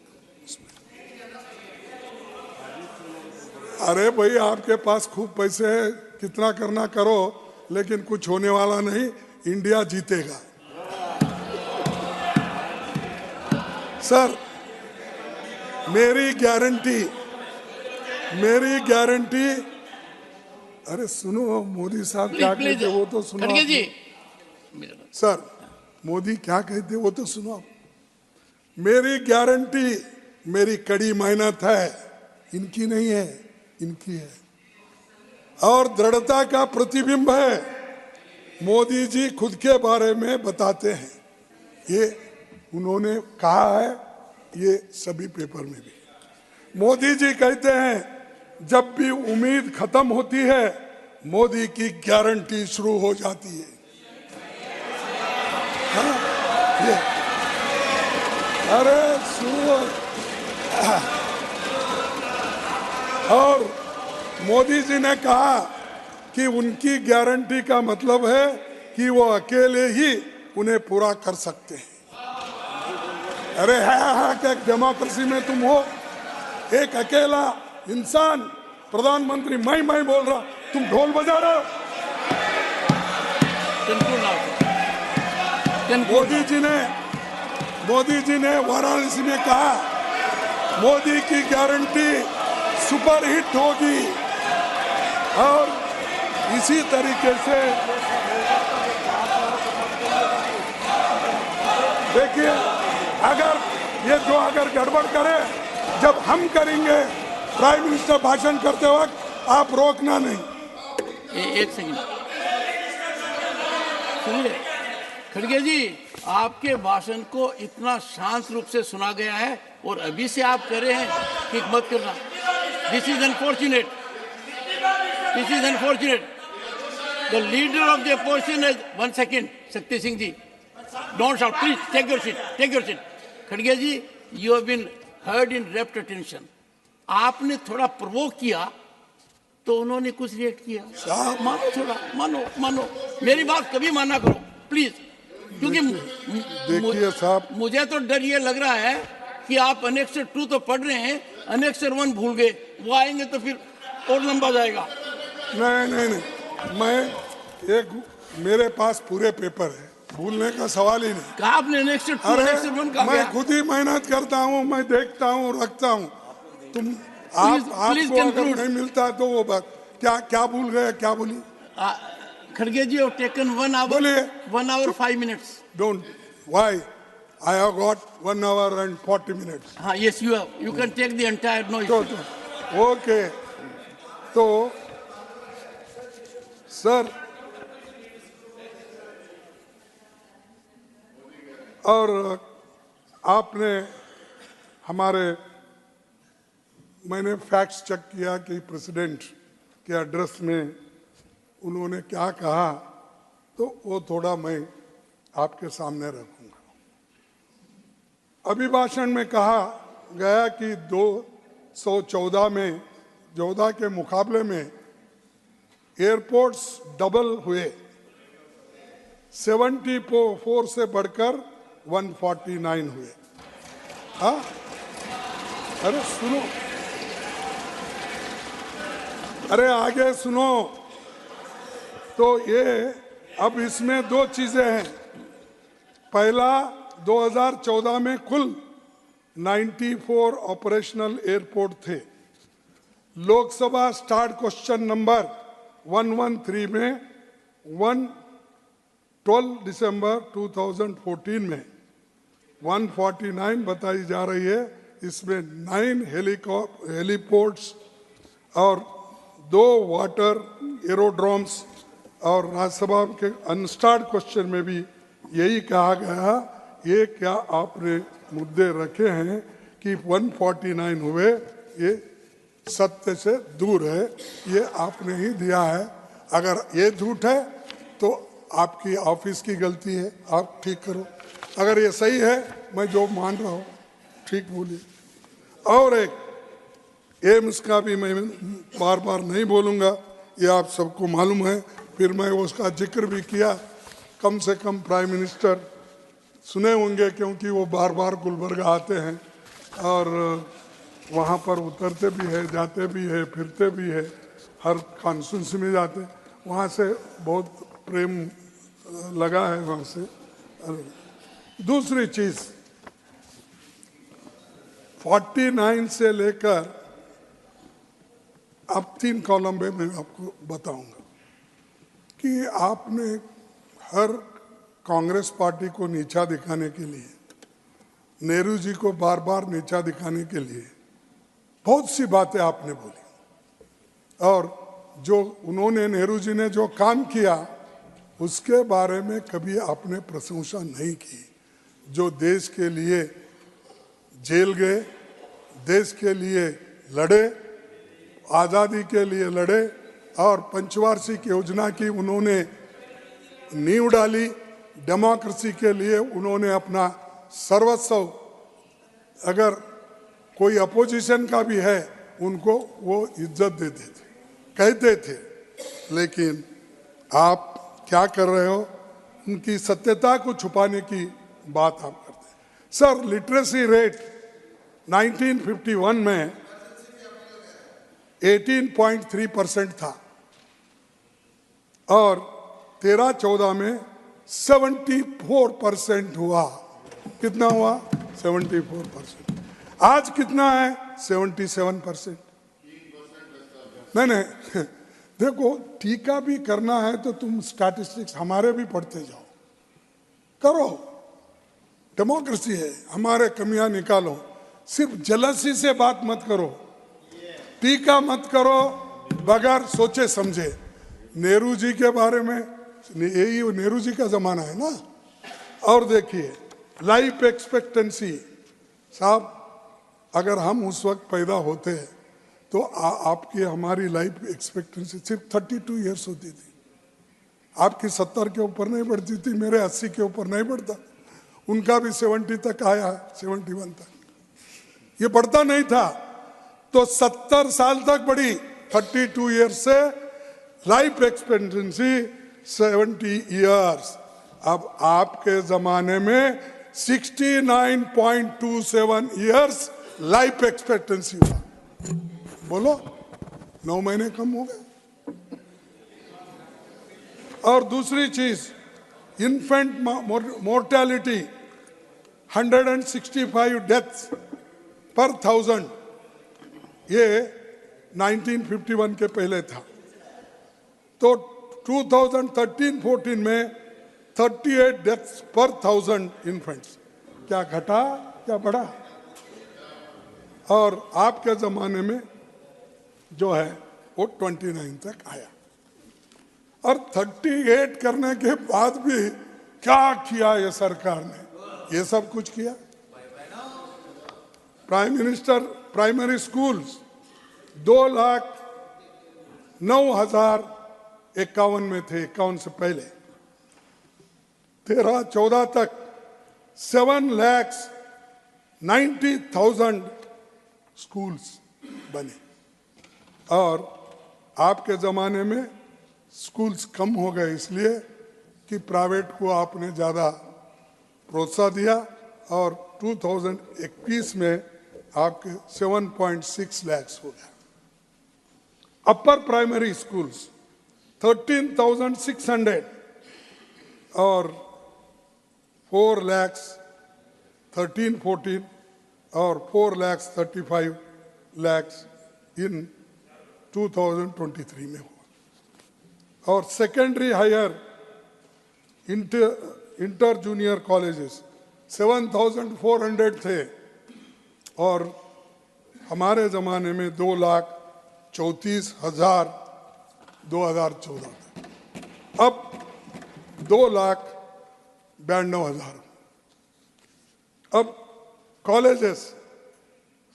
अरे भाई आपके पास खूब पैसे है, कितना करना करो, लेकिन कुछ होने वाला नहीं, इंडिया जीतेगा। सर मेरी गारंटी, अरे सुनो मोदी साहब क्या कहते वो तो सुनो। खड़गे जी, सर मोदी क्या कहते वो तो सुनो। मेरी गारंटी मेरी कड़ी मेहनत है, इनकी नहीं है, इनकी है। और दृढ़ता का प्रतिबिंब है, मोदी जी खुद के बारे में बताते हैं, ये उन्होंने कहा है, ये सभी पेपर में भी। मोदी जी कहते हैं जब भी उम्मीद खत्म होती है मोदी की गारंटी शुरू हो जाती है। हाँ, ये अरे सुनो। और मोदी जी ने कहा कि उनकी गारंटी का मतलब है कि वो अकेले ही उन्हें पूरा कर सकते हैं। अरे है क्या डेमोक्रेसी में तुम हो, एक अकेला इंसान प्रधानमंत्री, मैं बोल रहा, तुम ढोल बजा रहे हो। मोदी जी ने वाराणसी में कहा मोदी की गारंटी सुपर हिट होगी। और इसी तरीके से देखिए, अगर गड़बड़ करे, जब हम करेंगे प्राइम मिनिस्टर भाषण करते वक्त, आप रोकना नहीं। एक सेकंड सुनिए खड़गे जी, आपके भाषण को इतना शांत रूप से सुना गया है और अभी से आप कह रहे हैं कि मत करना। This is unfortunate, this is unfortunate. The leader of the opposition is, 1 second Shakti Singh ji, don't shout please, take your seat, take your seat. खड़गे ji, you have been heard in rapt attention. आपने थोड़ा प्रोवोक किया तो उन्होंने कुछ रिएक्ट किया। मानो, थोड़ा मानो, मेरी बात कभी माना करो प्लीज। क्योंकि देखिए साहब, मुझे तो डर ये लग रहा है कि आप अनेक्सर 2 तो पढ़ रहे हैं, अनेक्सर 1 भूल गए, वो आएंगे तो फिर और लंबा जाएगा। नहीं, मेरे पास पूरे पेपर है, भूलने का सवाल ही नहीं। कहा आपने अनेक्सर 2 अनेक्सर 1 कहा? मैं खुद ही मेहनत करता हूँ, मैं देखता हूँ, रखता हूँ। आपको अगर नहीं मिलता तो वो बात क्या भूल गए, क्या बोली? खड़गे जी, have taken 1 hour, 1 hour 5 minutes. Don't. Why? I have got 1 hour and 40 minutes. Yes, you have. You can take the entire noise. Okay. तो सर, और आपने मैंने फैक्ट्स चेक किया कि प्रेसिडेंट के एड्रेस में उन्होंने क्या कहा, तो वो थोड़ा मैं आपके सामने रखूंगा। अभिभाषण में कहा गया कि 214 के मुकाबले में एयरपोर्ट्स डबल हुए, 74 से बढ़कर 149 हुए। हाँ, अरे सुनो, अरे आगे सुनो। तो ये अब इसमें दो चीजें हैं। पहला, 2014 में कुल 94 ऑपरेशनल एयरपोर्ट थे। लोकसभा स्टार्ट क्वेश्चन नंबर 113 में 12 दिसंबर 2014 में 149 बताई जा रही है। इसमें 9 हेलीपोर्ट्स और 2 वाटर एरोड्रोम्स, और राज्यसभा के अनस्टार्ट क्वेश्चन में भी यही कहा गया। ये क्या आपने मुद्दे रखे हैं कि 149 हुए, ये सत्य से दूर है, ये आपने ही दिया है। अगर ये झूठ है तो आपकी ऑफिस की गलती है, आप ठीक करो। अगर ये सही है, मैं जो मान रहा हूँ ठीक बोलिए। और एक एम्स का भी मैं बार बार नहीं बोलूँगा, ये आप सबको मालूम है, फिर मैं उसका जिक्र भी किया। कम से कम प्राइम मिनिस्टर सुने होंगे, क्योंकि वो बार बार गुलबर्गा आते हैं और वहाँ पर उतरते भी है, जाते भी है, फिरते भी है, हर कॉन्स्टिट्यूंसी में जाते। वहाँ से बहुत प्रेम लगा है वहाँ से। दूसरी चीज़, 49 से लेकर अब 3 कॉलम में मैं आपको बताऊंगा कि आपने हर कांग्रेस पार्टी को नीचा दिखाने के लिए, नेहरू जी को बार बार नीचा दिखाने के लिए बहुत सी बातें आपने बोली, और जो उन्होंने, नेहरू जी ने जो काम किया उसके बारे में कभी आपने प्रशंसा नहीं की। जो देश के लिए जेल गए, देश के लिए लड़े, आज़ादी के लिए लड़े, और पंचवार्षिक योजना की उन्होंने नींव डाली। डेमोक्रेसी के लिए उन्होंने अपना सर्वस्व, अगर कोई अपोजिशन का भी है उनको वो इज्जत देते थे, कहते थे। लेकिन आप क्या कर रहे हो, उनकी सत्यता को छुपाने की बात आप करते हैं। सर, लिटरेसी रेट 1951 में 18.3% था और 13-14 में 74% हुआ। कितना हुआ? 74%। आज कितना है? 77%। नहीं देखो, टीका भी करना है तो तुम स्टैटिस्टिक्स हमारे भी पढ़ते जाओ, करो, डेमोक्रेसी है, हमारे कमियां निकालो। सिर्फ जलसी से बात मत करो, टीका मत करो बगैर सोचे समझे। नेहरू जी के बारे में, यही नेहरू जी का जमाना है ना। और देखिए, लाइफ एक्सपेक्टेंसी, साहब अगर हम उस वक्त पैदा होते तो आपकी हमारी लाइफ एक्सपेक्टेंसी सिर्फ 32 इयर्स होती थी। आपकी 70 के ऊपर नहीं बढ़ती थी, मेरे 80 के ऊपर नहीं बढ़ता, उनका भी 70 तक आया, 71 तक, ये बढ़ता नहीं था। तो 70 साल तक बढ़ी, 32 इयर्स से लाइफ एक्सपेक्टेंसी 70 इयर्स। अब आपके जमाने में 69.27 इयर्स लाइफ एक्सपेक्टेंसी हुआ। बोलो, 9 महीने कम हो गए। और दूसरी चीज, इन्फेंट मोर्टेलिटी 165 डेथ्स पर 1000, ये 1951 के पहले था। तो 2013-14 में 38 डेथ्स पर 1000 इन्फेंट्स। क्या घटा, क्या बढ़ा? और आपके ज़माने में जो है वो 29 तक आया। और 38 करने के बाद भी क्या किया ये सरकार ने? ये सब कुछ किया। प्राइम मिनिस्टर, प्राइमरी स्कूल्स 2,09,051 में थे, 51 से पहले। 13-14 तक 7,90,000 स्कूल्स बने। और आपके ज़माने में स्कूल्स कम हो गए इसलिए कि प्राइवेट को आपने ज़्यादा प्रोत्साहन दिया और 2021 में आपके 7.6 लाख हो गया। अपर प्राइमरी स्कूल्स 13,600 और 4,13,14 और 4,35,00,000 इन 2023 में हुआ। और secondary higher inter junior colleges 7,400 थे और हमारे ज़माने में 2,34,000 2014 में, अब 2,92,000। अब कॉलेजेस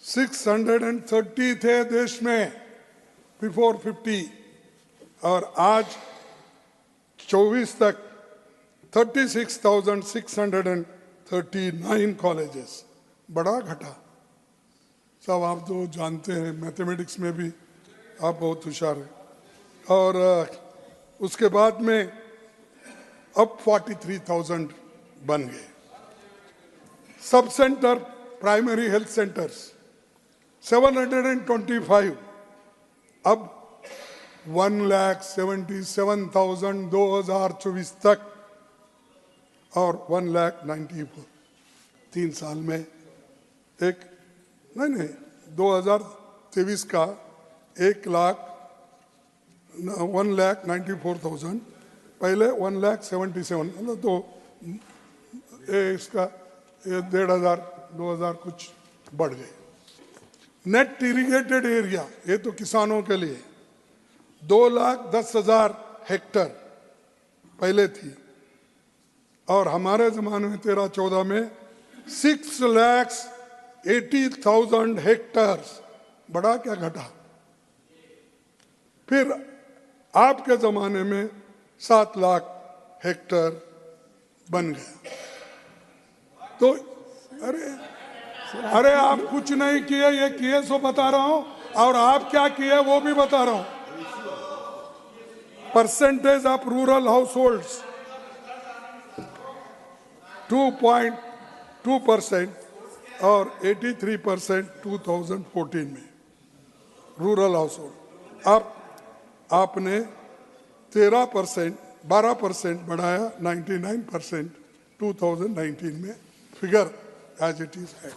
630 थे देश में बिफोर 50 और आज 24 तक 36,639 कॉलेजेस, बड़ा घटा। सब आप तो जानते हैं, मैथमेटिक्स में भी आप बहुत होशियार हैं। और उसके बाद में अब 43,000 बन गए। Sub centre primary health centres 725 अब 1,77,000 2024 तक और 1,94,000 3 साल में एक नहीं 2023 का 1,94,000 पहले 1,77,000 मतलब तो इसका 1,500 2,000 कुछ बढ़ गए। नेट इरिगेटेड एरिया ये तो किसानों के लिए 2,10,000 हेक्टर पहले थी और हमारे ज़माने में 13-14 में 6,80,000 हेक्टर्स, बड़ा क्या घटा। फिर आपके ज़माने में 7 लाख हेक्टर बन गया। तो अरे आप कुछ नहीं किए, ये किए सो बता रहा हूं, और आप क्या किए वो भी बता रहा हूं। Percentage of rural house holds 2.2% और 83% 2014 में रूरल हाउस होल्ड। अब आपने 12% बढ़ाया, 99% 2019 में फिगर एज इट इज है।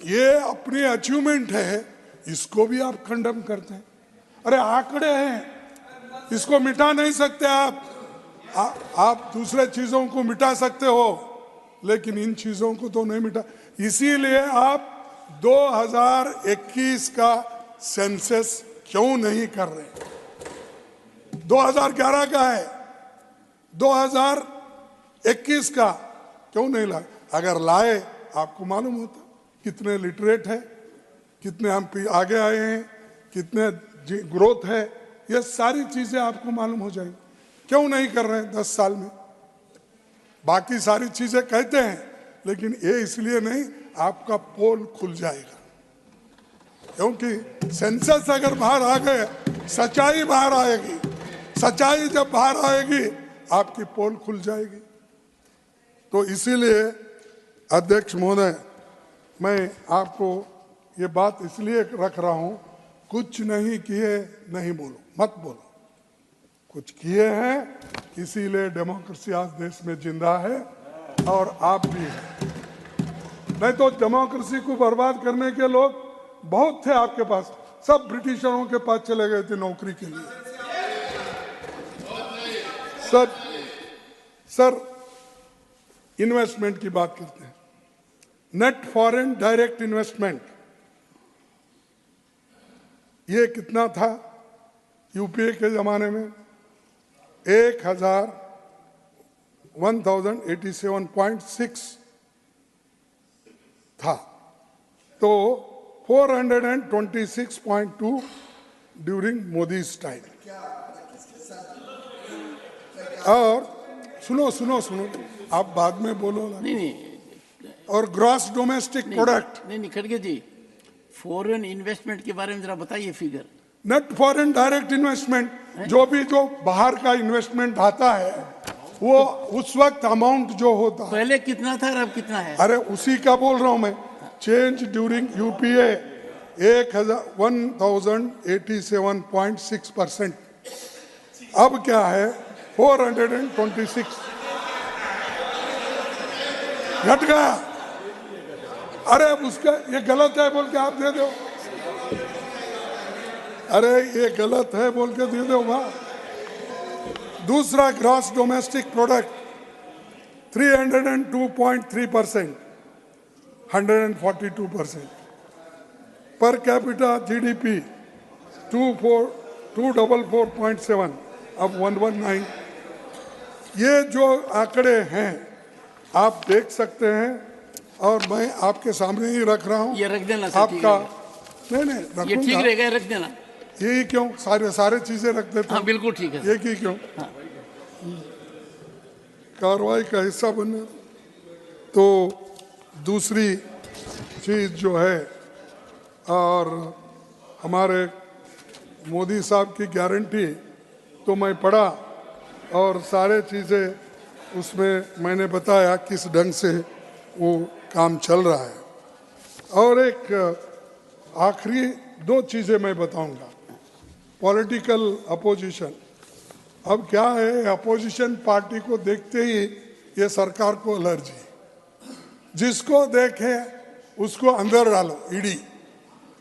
ये अपनी अचीवमेंट है, इसको भी आप कंडम करते हैं। अरे आंकड़े हैं, इसको मिटा नहीं सकते आप दूसरे चीजों को मिटा सकते हो लेकिन इन चीजों को तो नहीं मिटा। इसीलिए आप 2021 का सेंसस क्यों नहीं कर रहे? 2011 का है, 2021 का क्यों नहीं लाए? अगर लाए आपको मालूम होता कितने लिटरेट है, कितने हम आगे आए हैं, कितने ग्रोथ है, ये सारी चीजें आपको मालूम हो जाएंगी। क्यों नहीं कर रहे हैं 10 साल में? बाकी सारी चीजें कहते हैं लेकिन ये इसलिए नहीं, आपका पोल खुल जाएगा। क्योंकि सेंसस अगर बाहर आ गए, सच्चाई बाहर आएगी। सच्चाई जब बाहर आएगी आपकी पोल खुल जाएगी। तो इसीलिए अध्यक्ष महोदय, मैं आपको ये बात इसलिए रख रहा हूं, कुछ नहीं किए नहीं बोलो, मत बोलो। कुछ किए हैं, इसीलिए डेमोक्रेसी आज देश में जिंदा है और आप भी हैं। नहीं तो डेमोक्रेसी को बर्बाद करने के लोग बहुत थे आपके पास, सब ब्रिटिशरों के पास चले गए थे नौकरी के लिए। सर इन्वेस्टमेंट की बात करते हैं। नेट फॉरेन डायरेक्ट इन्वेस्टमेंट ये कितना था यूपीए के जमाने में? 1087.6 था, तो 426.2 ड्यूरिंग मोदी टाइम। और सुनो आप बाद में बोलो। नहीं और ग्रॉस डोमेस्टिक प्रोडक्ट नहीं खड़गे जी, फॉरेन इन्वेस्टमेंट के बारे में जरा बताइए figure. Net foreign direct investment जो बाहर का इन्वेस्टमेंट आता है वो उस वक्त अमाउंट जो होता है, पहले कितना था और अब कितना है? अरे उसी का बोल रहा हूं मैं। चेंज ड्यूरिंग यूपीए 1087.6%, अब क्या है 426, घट गया। अरे उसका ये गलत है बोल के आप दे दो, अरे ये गलत है बोल के दे दो वाह। दूसरा gross domestic product 302.3%, 142%। Per capita GDP 244.7, अब 119। ये जो आंकड़े हैं आप देख सकते हैं और मैं आपके सामने ही रख रहा हूं। ये रख देना सर, ठीक आपका रहेगा। नहीं ये रखूंगा, ठीक रहेगा, रख देना। यही क्यों सारे चीजें रख देते हाँ हैं, बिल्कुल ठीक है। एक ही क्यों? हाँ। कार्रवाई का हिस्सा बनना। तो दूसरी चीज जो है, और हमारे मोदी साहब की गारंटी तो मैं पढ़ा और सारे चीज़ें उसमें मैंने बताया किस ढंग से वो काम चल रहा है। और एक आखिरी दो चीज़ें मैं बताऊंगा। पॉलिटिकल अपोजिशन, अब क्या है, अपोजिशन पार्टी को देखते ही ये सरकार को एलर्जी, जिसको देखे उसको अंदर डालो, ईडी,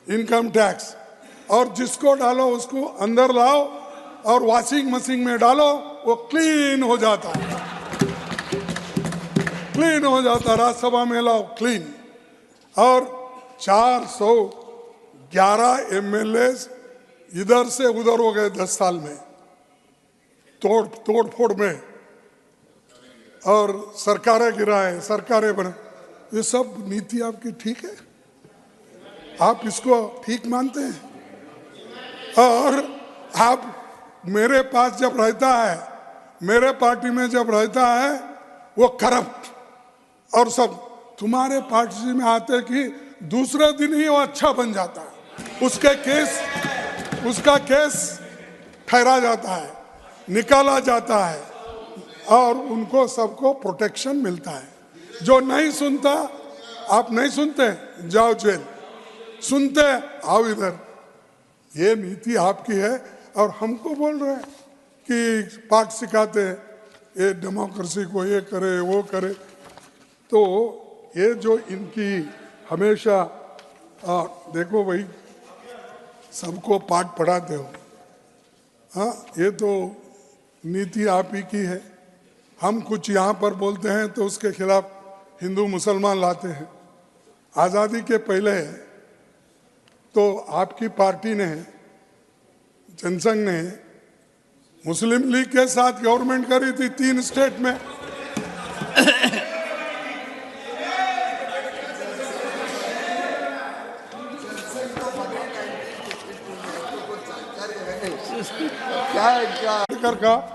इनकम टैक्स, और जिसको डालो उसको अंदर लाओ और वॉशिंग मशीन में डालो, वो क्लीन हो जाता है, क्लीन हो जाता। राज्यसभा में लाओ क्लीन। और 411 एमएलए इधर से उधर हो गए 10 साल में, तोड़ फोड़ में, और सरकारें गिराए, सरकारें बने। ये सब नीति आपकी ठीक है? आप इसको ठीक मानते हैं? और आप मेरे पास जब रहता है, मेरे पार्टी में जब रहता है, वो करप्ट और सब, तुम्हारे पार्टी में आते कि दूसरे दिन ही वो अच्छा बन जाता है, उसका केस ठहरा जाता है, निकाला जाता है, और उनको सबको प्रोटेक्शन मिलता है। जो नहीं सुनता, आप नहीं सुनते जाओ जेल, सुनते आओ इधर। ये नीति आपकी है और हमको बोल रहे हैं कि पाठ सिखाते हैं ये डेमोक्रेसी को, ये करे वो करे। तो ये जो इनकी हमेशा देखो भाई, सबको पाठ पढ़ाते हो, हाँ, ये तो नीति आप ही की है। हम कुछ यहाँ पर बोलते हैं तो उसके खिलाफ हिंदू मुसलमान लाते हैं। आज़ादी के पहले तो आपकी पार्टी ने, जनसंघ ने मुस्लिम लीग के साथ गवर्नमेंट करी थी 3 स्टेट में।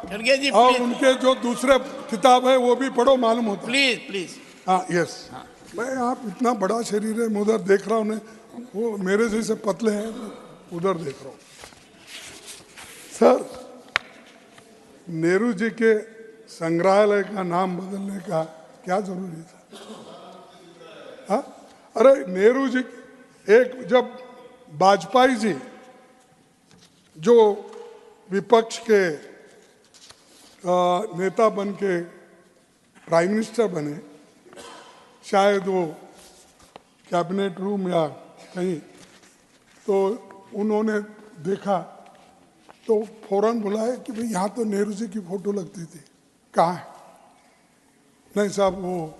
खड़गे जी और प्लीज, उनके जो दूसरे किताब है वो भी पढ़ो, मालूम होता है। Please please. हाँ यस, मैं आप इतना बड़ा शरीर है, मैं उधर देख रहा हूँ, वो मेरे जैसे पतले हैं, उधर देख रहा हूँ। सर, नेहरू जी के संग्रहालय का नाम बदलने का क्या जरूरी था? हाँ, अरे नेहरू जी, एक जब वाजपेयी जी जो विपक्ष के नेता बन के प्राइम मिनिस्टर बने, शायद वो कैबिनेट रूम या कहीं, तो उन्होंने देखा तो फौरन बुलाया कि भाई यहाँ तो नेहरू जी की फोटो लगती थी, कहाँ है? नहीं साहब, वो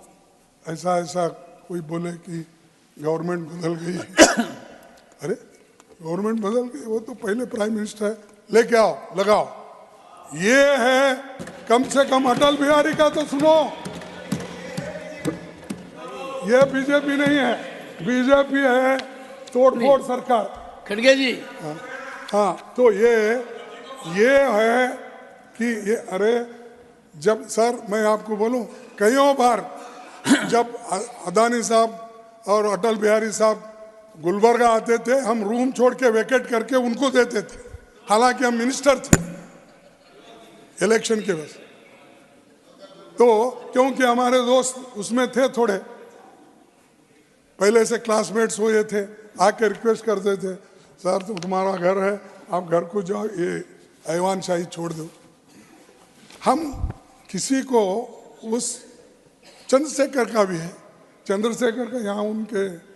ऐसा कोई बोले कि गवर्नमेंट बदल गई। अरे गवर्नमेंट बदल गई, वो तो पहले प्राइम मिनिस्टर है, लेके आओ, लगाओ। ये है, कम से कम अटल बिहारी का तो सुनो। ये बीजेपी नहीं है, बीजेपी है तोड़फोड़ सरकार। खड़गे जी, हाँ, तो ये है कि ये, अरे जब सर मैं आपको बोलूं, कईयों बार जब अदानी साहब और अटल बिहारी साहब गुलबर्गा आते थे, हम रूम छोड़ के वेकेट करके उनको देते थे, हालांकि हम मिनिस्टर थे इलेक्शन के वजह। तो क्योंकि हमारे दोस्त उसमें थे, थोड़े पहले से क्लासमेट्स हुए थे, आके रिक्वेस्ट करते थे, सर तो तुम्हारा घर है, आप घर को जाओ, ये ऐवान शाही छोड़ दो। हम किसी को उस चंद्रशेखर का भी है, चंद्रशेखर का यहाँ उनके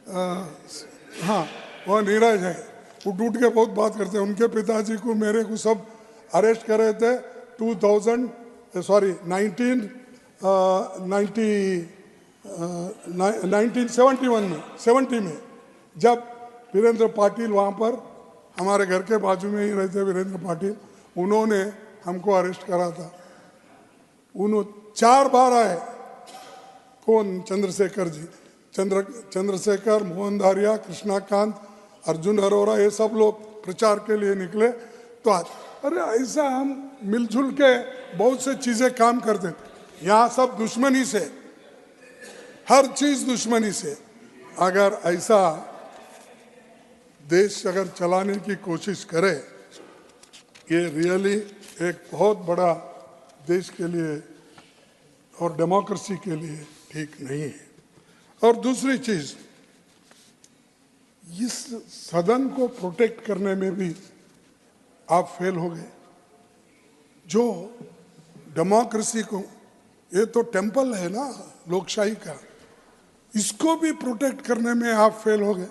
हाँ वह नीरज है, उठ उठ के बहुत बात करते हैं। उनके पिताजी को, मेरे को सब अरेस्ट करे थे 1971 में, 70 में, जब वीरेंद्र पाटिल वहाँ पर हमारे घर के बाजू में ही रहते वीरेंद्र पाटिल, उन्होंने हमको अरेस्ट करा था। उन्होंने 4 बार आए, कौन, चंद्रशेखर जी, चंद्रशेखर, मोहन धारिया, कृष्णाकांत, अर्जुन अरोरा, ये सब लोग प्रचार के लिए निकले। तो आज अरे ऐसा हम मिलजुल के बहुत से चीजें काम करते थे। यहाँ सब दुश्मनी से, हर चीज दुश्मनी से। अगर ऐसा देश अगर चलाने की कोशिश करे, ये रियली एक बहुत बड़ा देश के लिए और डेमोक्रेसी के लिए ठीक नहीं है। और दूसरी चीज, इस सदन को प्रोटेक्ट करने में भी आप फेल हो गए। जो डेमोक्रेसी को, ये तो टेम्पल है ना लोकशाही का, इसको भी प्रोटेक्ट करने में आप फेल हो गए।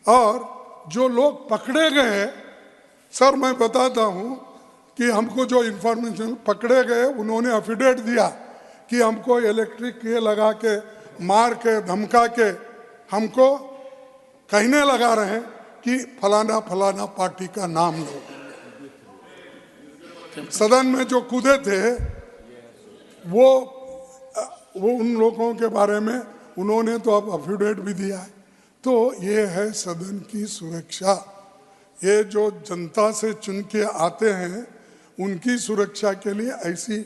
और जो लोग पकड़े गए, सर मैं बताता हूं कि हमको जो इंफॉर्मेशन पकड़े गए, उन्होंने एफिडेविट दिया कि हमको इलेक्ट्रिक ये लगा के, मार के, धमका के हमको कहने लगा रहे हैं कि फलाना फलाना पार्टी का नाम लो। सदन में जो कूदे थे वो उन लोगों के बारे में उन्होंने तो अब एफिडेविट भी दिया है। तो ये है सदन की सुरक्षा। ये जो जनता से चुन के आते हैं, उनकी सुरक्षा के लिए ऐसी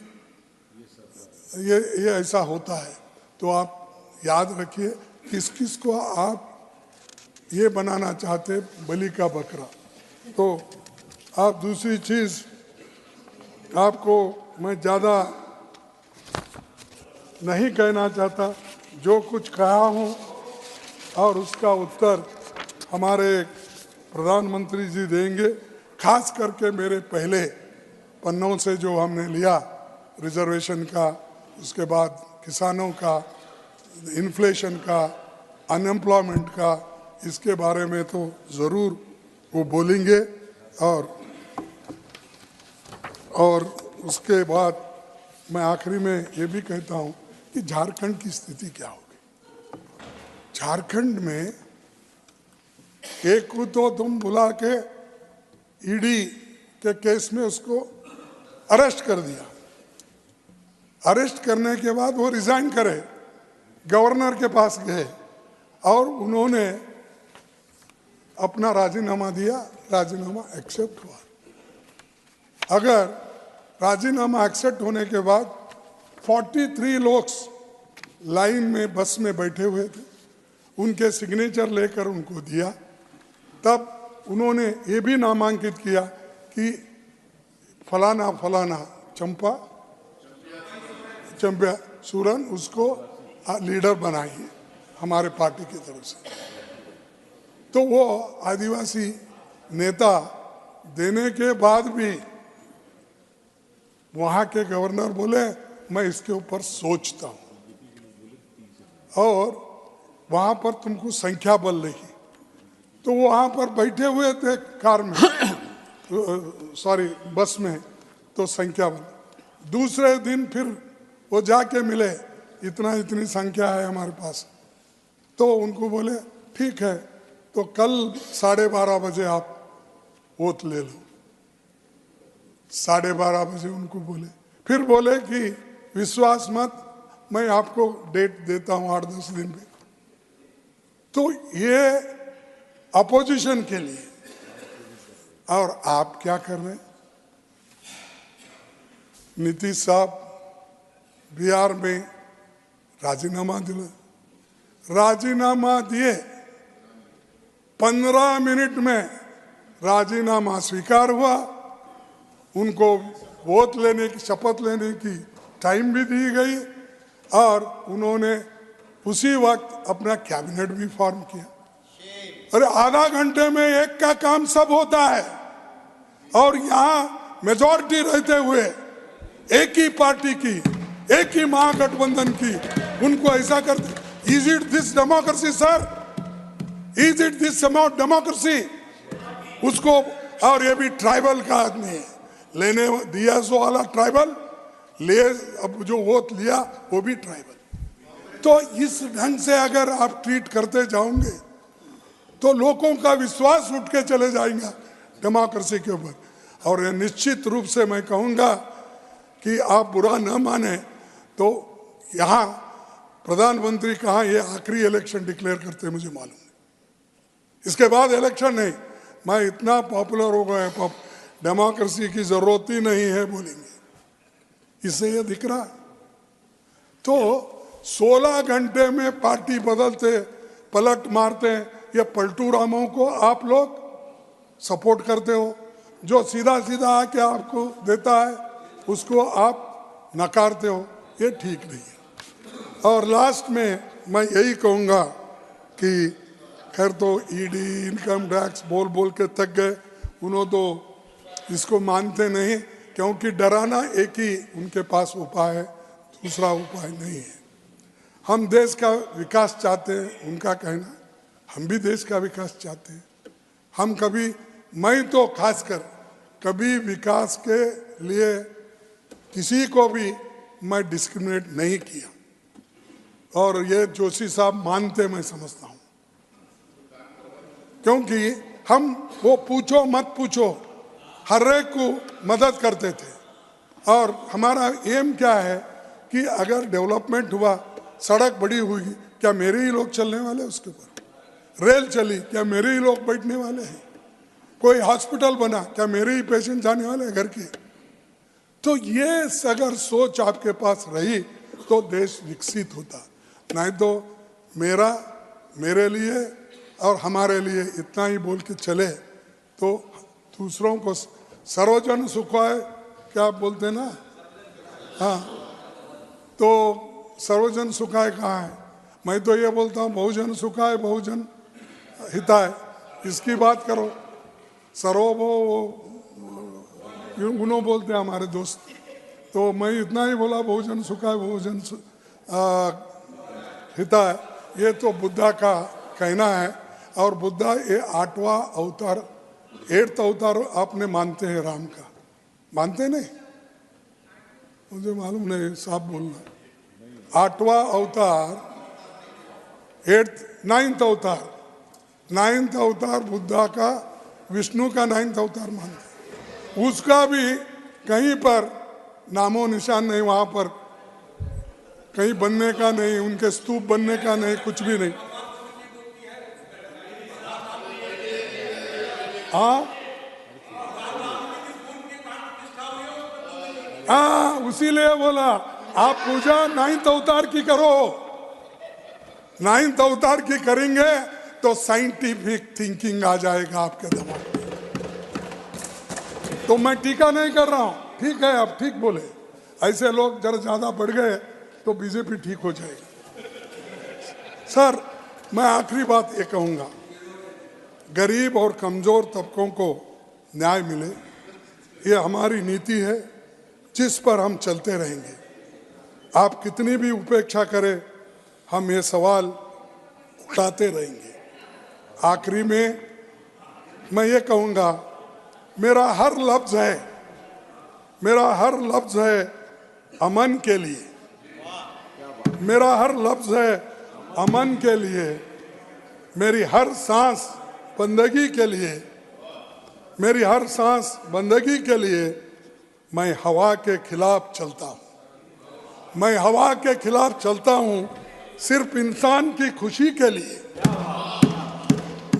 ये ऐसा होता है। तो आप याद रखिए, किस किस को आप ये बनाना चाहते, बलि का बकरा। तो आप दूसरी चीज, आपको मैं ज़्यादा नहीं कहना चाहता, जो कुछ कहा हूँ और उसका उत्तर हमारे प्रधानमंत्री जी देंगे। खास करके मेरे पहले पन्नों से जो हमने लिया, रिजर्वेशन का, उसके बाद किसानों का, इन्फ्लेशन का, अनएम्प्लॉयमेंट का, इसके बारे में तो ज़रूर वो बोलेंगे। और उसके बाद मैं आखिरी में ये भी कहता हूँ कि झारखंड की स्थिति क्या होगी। झारखंड में एक को तो तुम बुला के ईडी के केस में उसको अरेस्ट कर दिया। अरेस्ट करने के बाद वो रिजाइन करे, गवर्नर के पास गए और उन्होंने अपना राजीनामा दिया, राजीनामा एक्सेप्ट हुआ। अगर राजीनामा एक्सेप्ट होने के बाद 43 लोग लाइन में बस में बैठे हुए थे, उनके सिग्नेचर लेकर उनको दिया, तब उन्होंने ये भी नामांकित किया कि फलाना फलाना चंपा सूरन उसको लीडर बनाइए हमारे पार्टी की तरफ से। तो वो आदिवासी नेता देने के बाद भी वहाँ के गवर्नर बोले मैं इसके ऊपर सोचता हूँ, और वहाँ पर तुमको संख्या बल रही। तो वो वहाँ पर बैठे हुए थे कार में सॉरी बस में, तो संख्या बल। दूसरे दिन फिर वो जाके मिले, इतनी संख्या है हमारे पास। तो उनको बोले ठीक है, तो कल 12:30 बजे आप वोट ले लो। 12:30 बजे उनको बोले, फिर बोले कि विश्वास मत, मैं आपको डेट देता हूं 8-10 दिन में। तो ये अपोजिशन के लिए। और आप क्या कर रहे हैं? नीतीश साहब बिहार में राजीनामा दिए, 15 मिनट में राजीनामा स्वीकार हुआ। उनको वोट लेने की, शपथ लेने की टाइम भी दी गई और उन्होंने उसी वक्त अपना कैबिनेट भी फॉर्म किया। अरे आधा घंटे में एक का काम सब होता है, और यहाँ मेजॉरिटी रहते हुए एक ही पार्टी की, एक ही महागठबंधन की, उनको ऐसा करते। Is it this democracy sir? Is it this democracy? उसको, और ये भी ट्राइबल का आदमी है, लेने दिया सो वाला ट्राइबल, ले अब जो वोट लिया वो भी ट्राइबल। तो इस ढंग से अगर आप ट्रीट करते जाओगे तो लोगों का विश्वास उठ के चले जाएगा डेमोक्रेसी के ऊपर। और ये निश्चित रूप से मैं कहूँगा कि आप बुरा न माने तो यहाँ प्रधानमंत्री कहाँ ये आखिरी इलेक्शन डिक्लेयर करते मुझे मालूम नहीं, इसके बाद इलेक्शन नहीं। मैं इतना पॉपुलर हो गया, डेमोक्रेसी की जरूरत ही नहीं है बोलेंगे, इससे ये दिख रहा। तो 16 घंटे में पार्टी बदलते, पलट मारते हैं। ये पलटू रामों को आप लोग सपोर्ट करते हो, जो सीधा सीधा आके आपको देता है उसको आप नकारते हो, ये ठीक नहीं है। और लास्ट में मैं यही कहूँगा कि खैर तो ईडी, इनकम टैक्स बोल बोल के थक गए, उन्होंने तो इसको मानते नहीं, क्योंकि डराना एक ही उनके पास उपाय है, दूसरा उपाय नहीं है। हम देश का विकास चाहते हैं, उनका कहना, हम भी देश का विकास चाहते हैं। हम कभी, मैं तो खासकर कभी विकास के लिए किसी को भी मैं डिस्क्रिमिनेट नहीं किया, और ये जोशी साहब मानते, मैं समझता हूँ, क्योंकि हम वो पूछो मत पूछो हर एक को मदद करते थे। और हमारा एम क्या है कि अगर डेवलपमेंट हुआ, सड़क बड़ी हुई, क्या मेरे ही लोग चलने वाले उसके ऊपर? रेल चली, क्या मेरे ही लोग बैठने वाले हैं? कोई हॉस्पिटल बना, क्या मेरे ही पेशेंट जाने वाले हैं घर के? तो ये अगर सोच आपके पास रही तो देश विकसित होता, नहीं तो मेरे लिए और हमारे लिए इतना ही बोल के चले तो दूसरों को सर्वजन सुखाए, क्या बोलते ना, हाँ, तो सर्वजन सुखाए कहाँ है? मैं तो ये बोलता हूँ बहुजन सुखाए बहुजन हिताय, इसकी बात करो। सर्वभो उन्हों बोलते हैं हमारे दोस्त, तो मैं इतना ही बोला, बहुजन सुखाए बहुजन हिताय। ये तो बुद्धा का कहना है, और बुद्धा ये 8वां अवतार, 8th अवतार आपने मानते हैं राम का, मानते नहीं? मुझे मालूम नहीं, साफ बोलना। 8वां अवतार, 9th अवतार, 9th अवतार बुद्धा का, विष्णु का 9th अवतार मानते। उसका भी कहीं पर नामो निशान नहीं, वहां पर कहीं बनने का नहीं, उनके स्तूप बनने का नहीं, कुछ भी नहीं। हाँ, उसीलिए बोला आप पूजा 9th अवतार की करो। 9th अवतार की करेंगे तो साइंटिफिक थिंकिंग आ जाएगा आपके दिमाग में। तो मैं टीका नहीं कर रहा हूं, ठीक है, आप ठीक बोले, ऐसे लोग जरा ज्यादा बढ़ गए तो बीजेपी ठीक हो जाएगी। सर, मैं आखिरी बात ये कहूंगा, गरीब और कमजोर तबकों को न्याय मिले, ये हमारी नीति है जिस पर हम चलते रहेंगे। आप कितनी भी उपेक्षा करें, हम ये सवाल उठाते रहेंगे। आखिरी में मैं ये कहूँगा, मेरा हर लफ्ज है अमन के लिए, मेरा हर लफ्ज है अमन के लिए, मेरी हर सांस बंदगी के लिए, मेरी हर सांस बंदगी के लिए मैं हवा के खिलाफ चलता हूँ। मैं हवा के खिलाफ चलता हूँ सिर्फ इंसान की खुशी के लिए।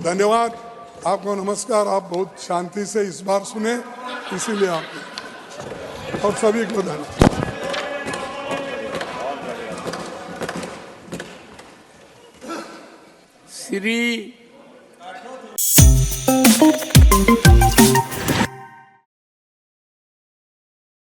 धन्यवाद, आपको नमस्कार। आप बहुत शांति से इस बार सुने, इसीलिए आपको, और सभी को धन्यवाद। श्री है।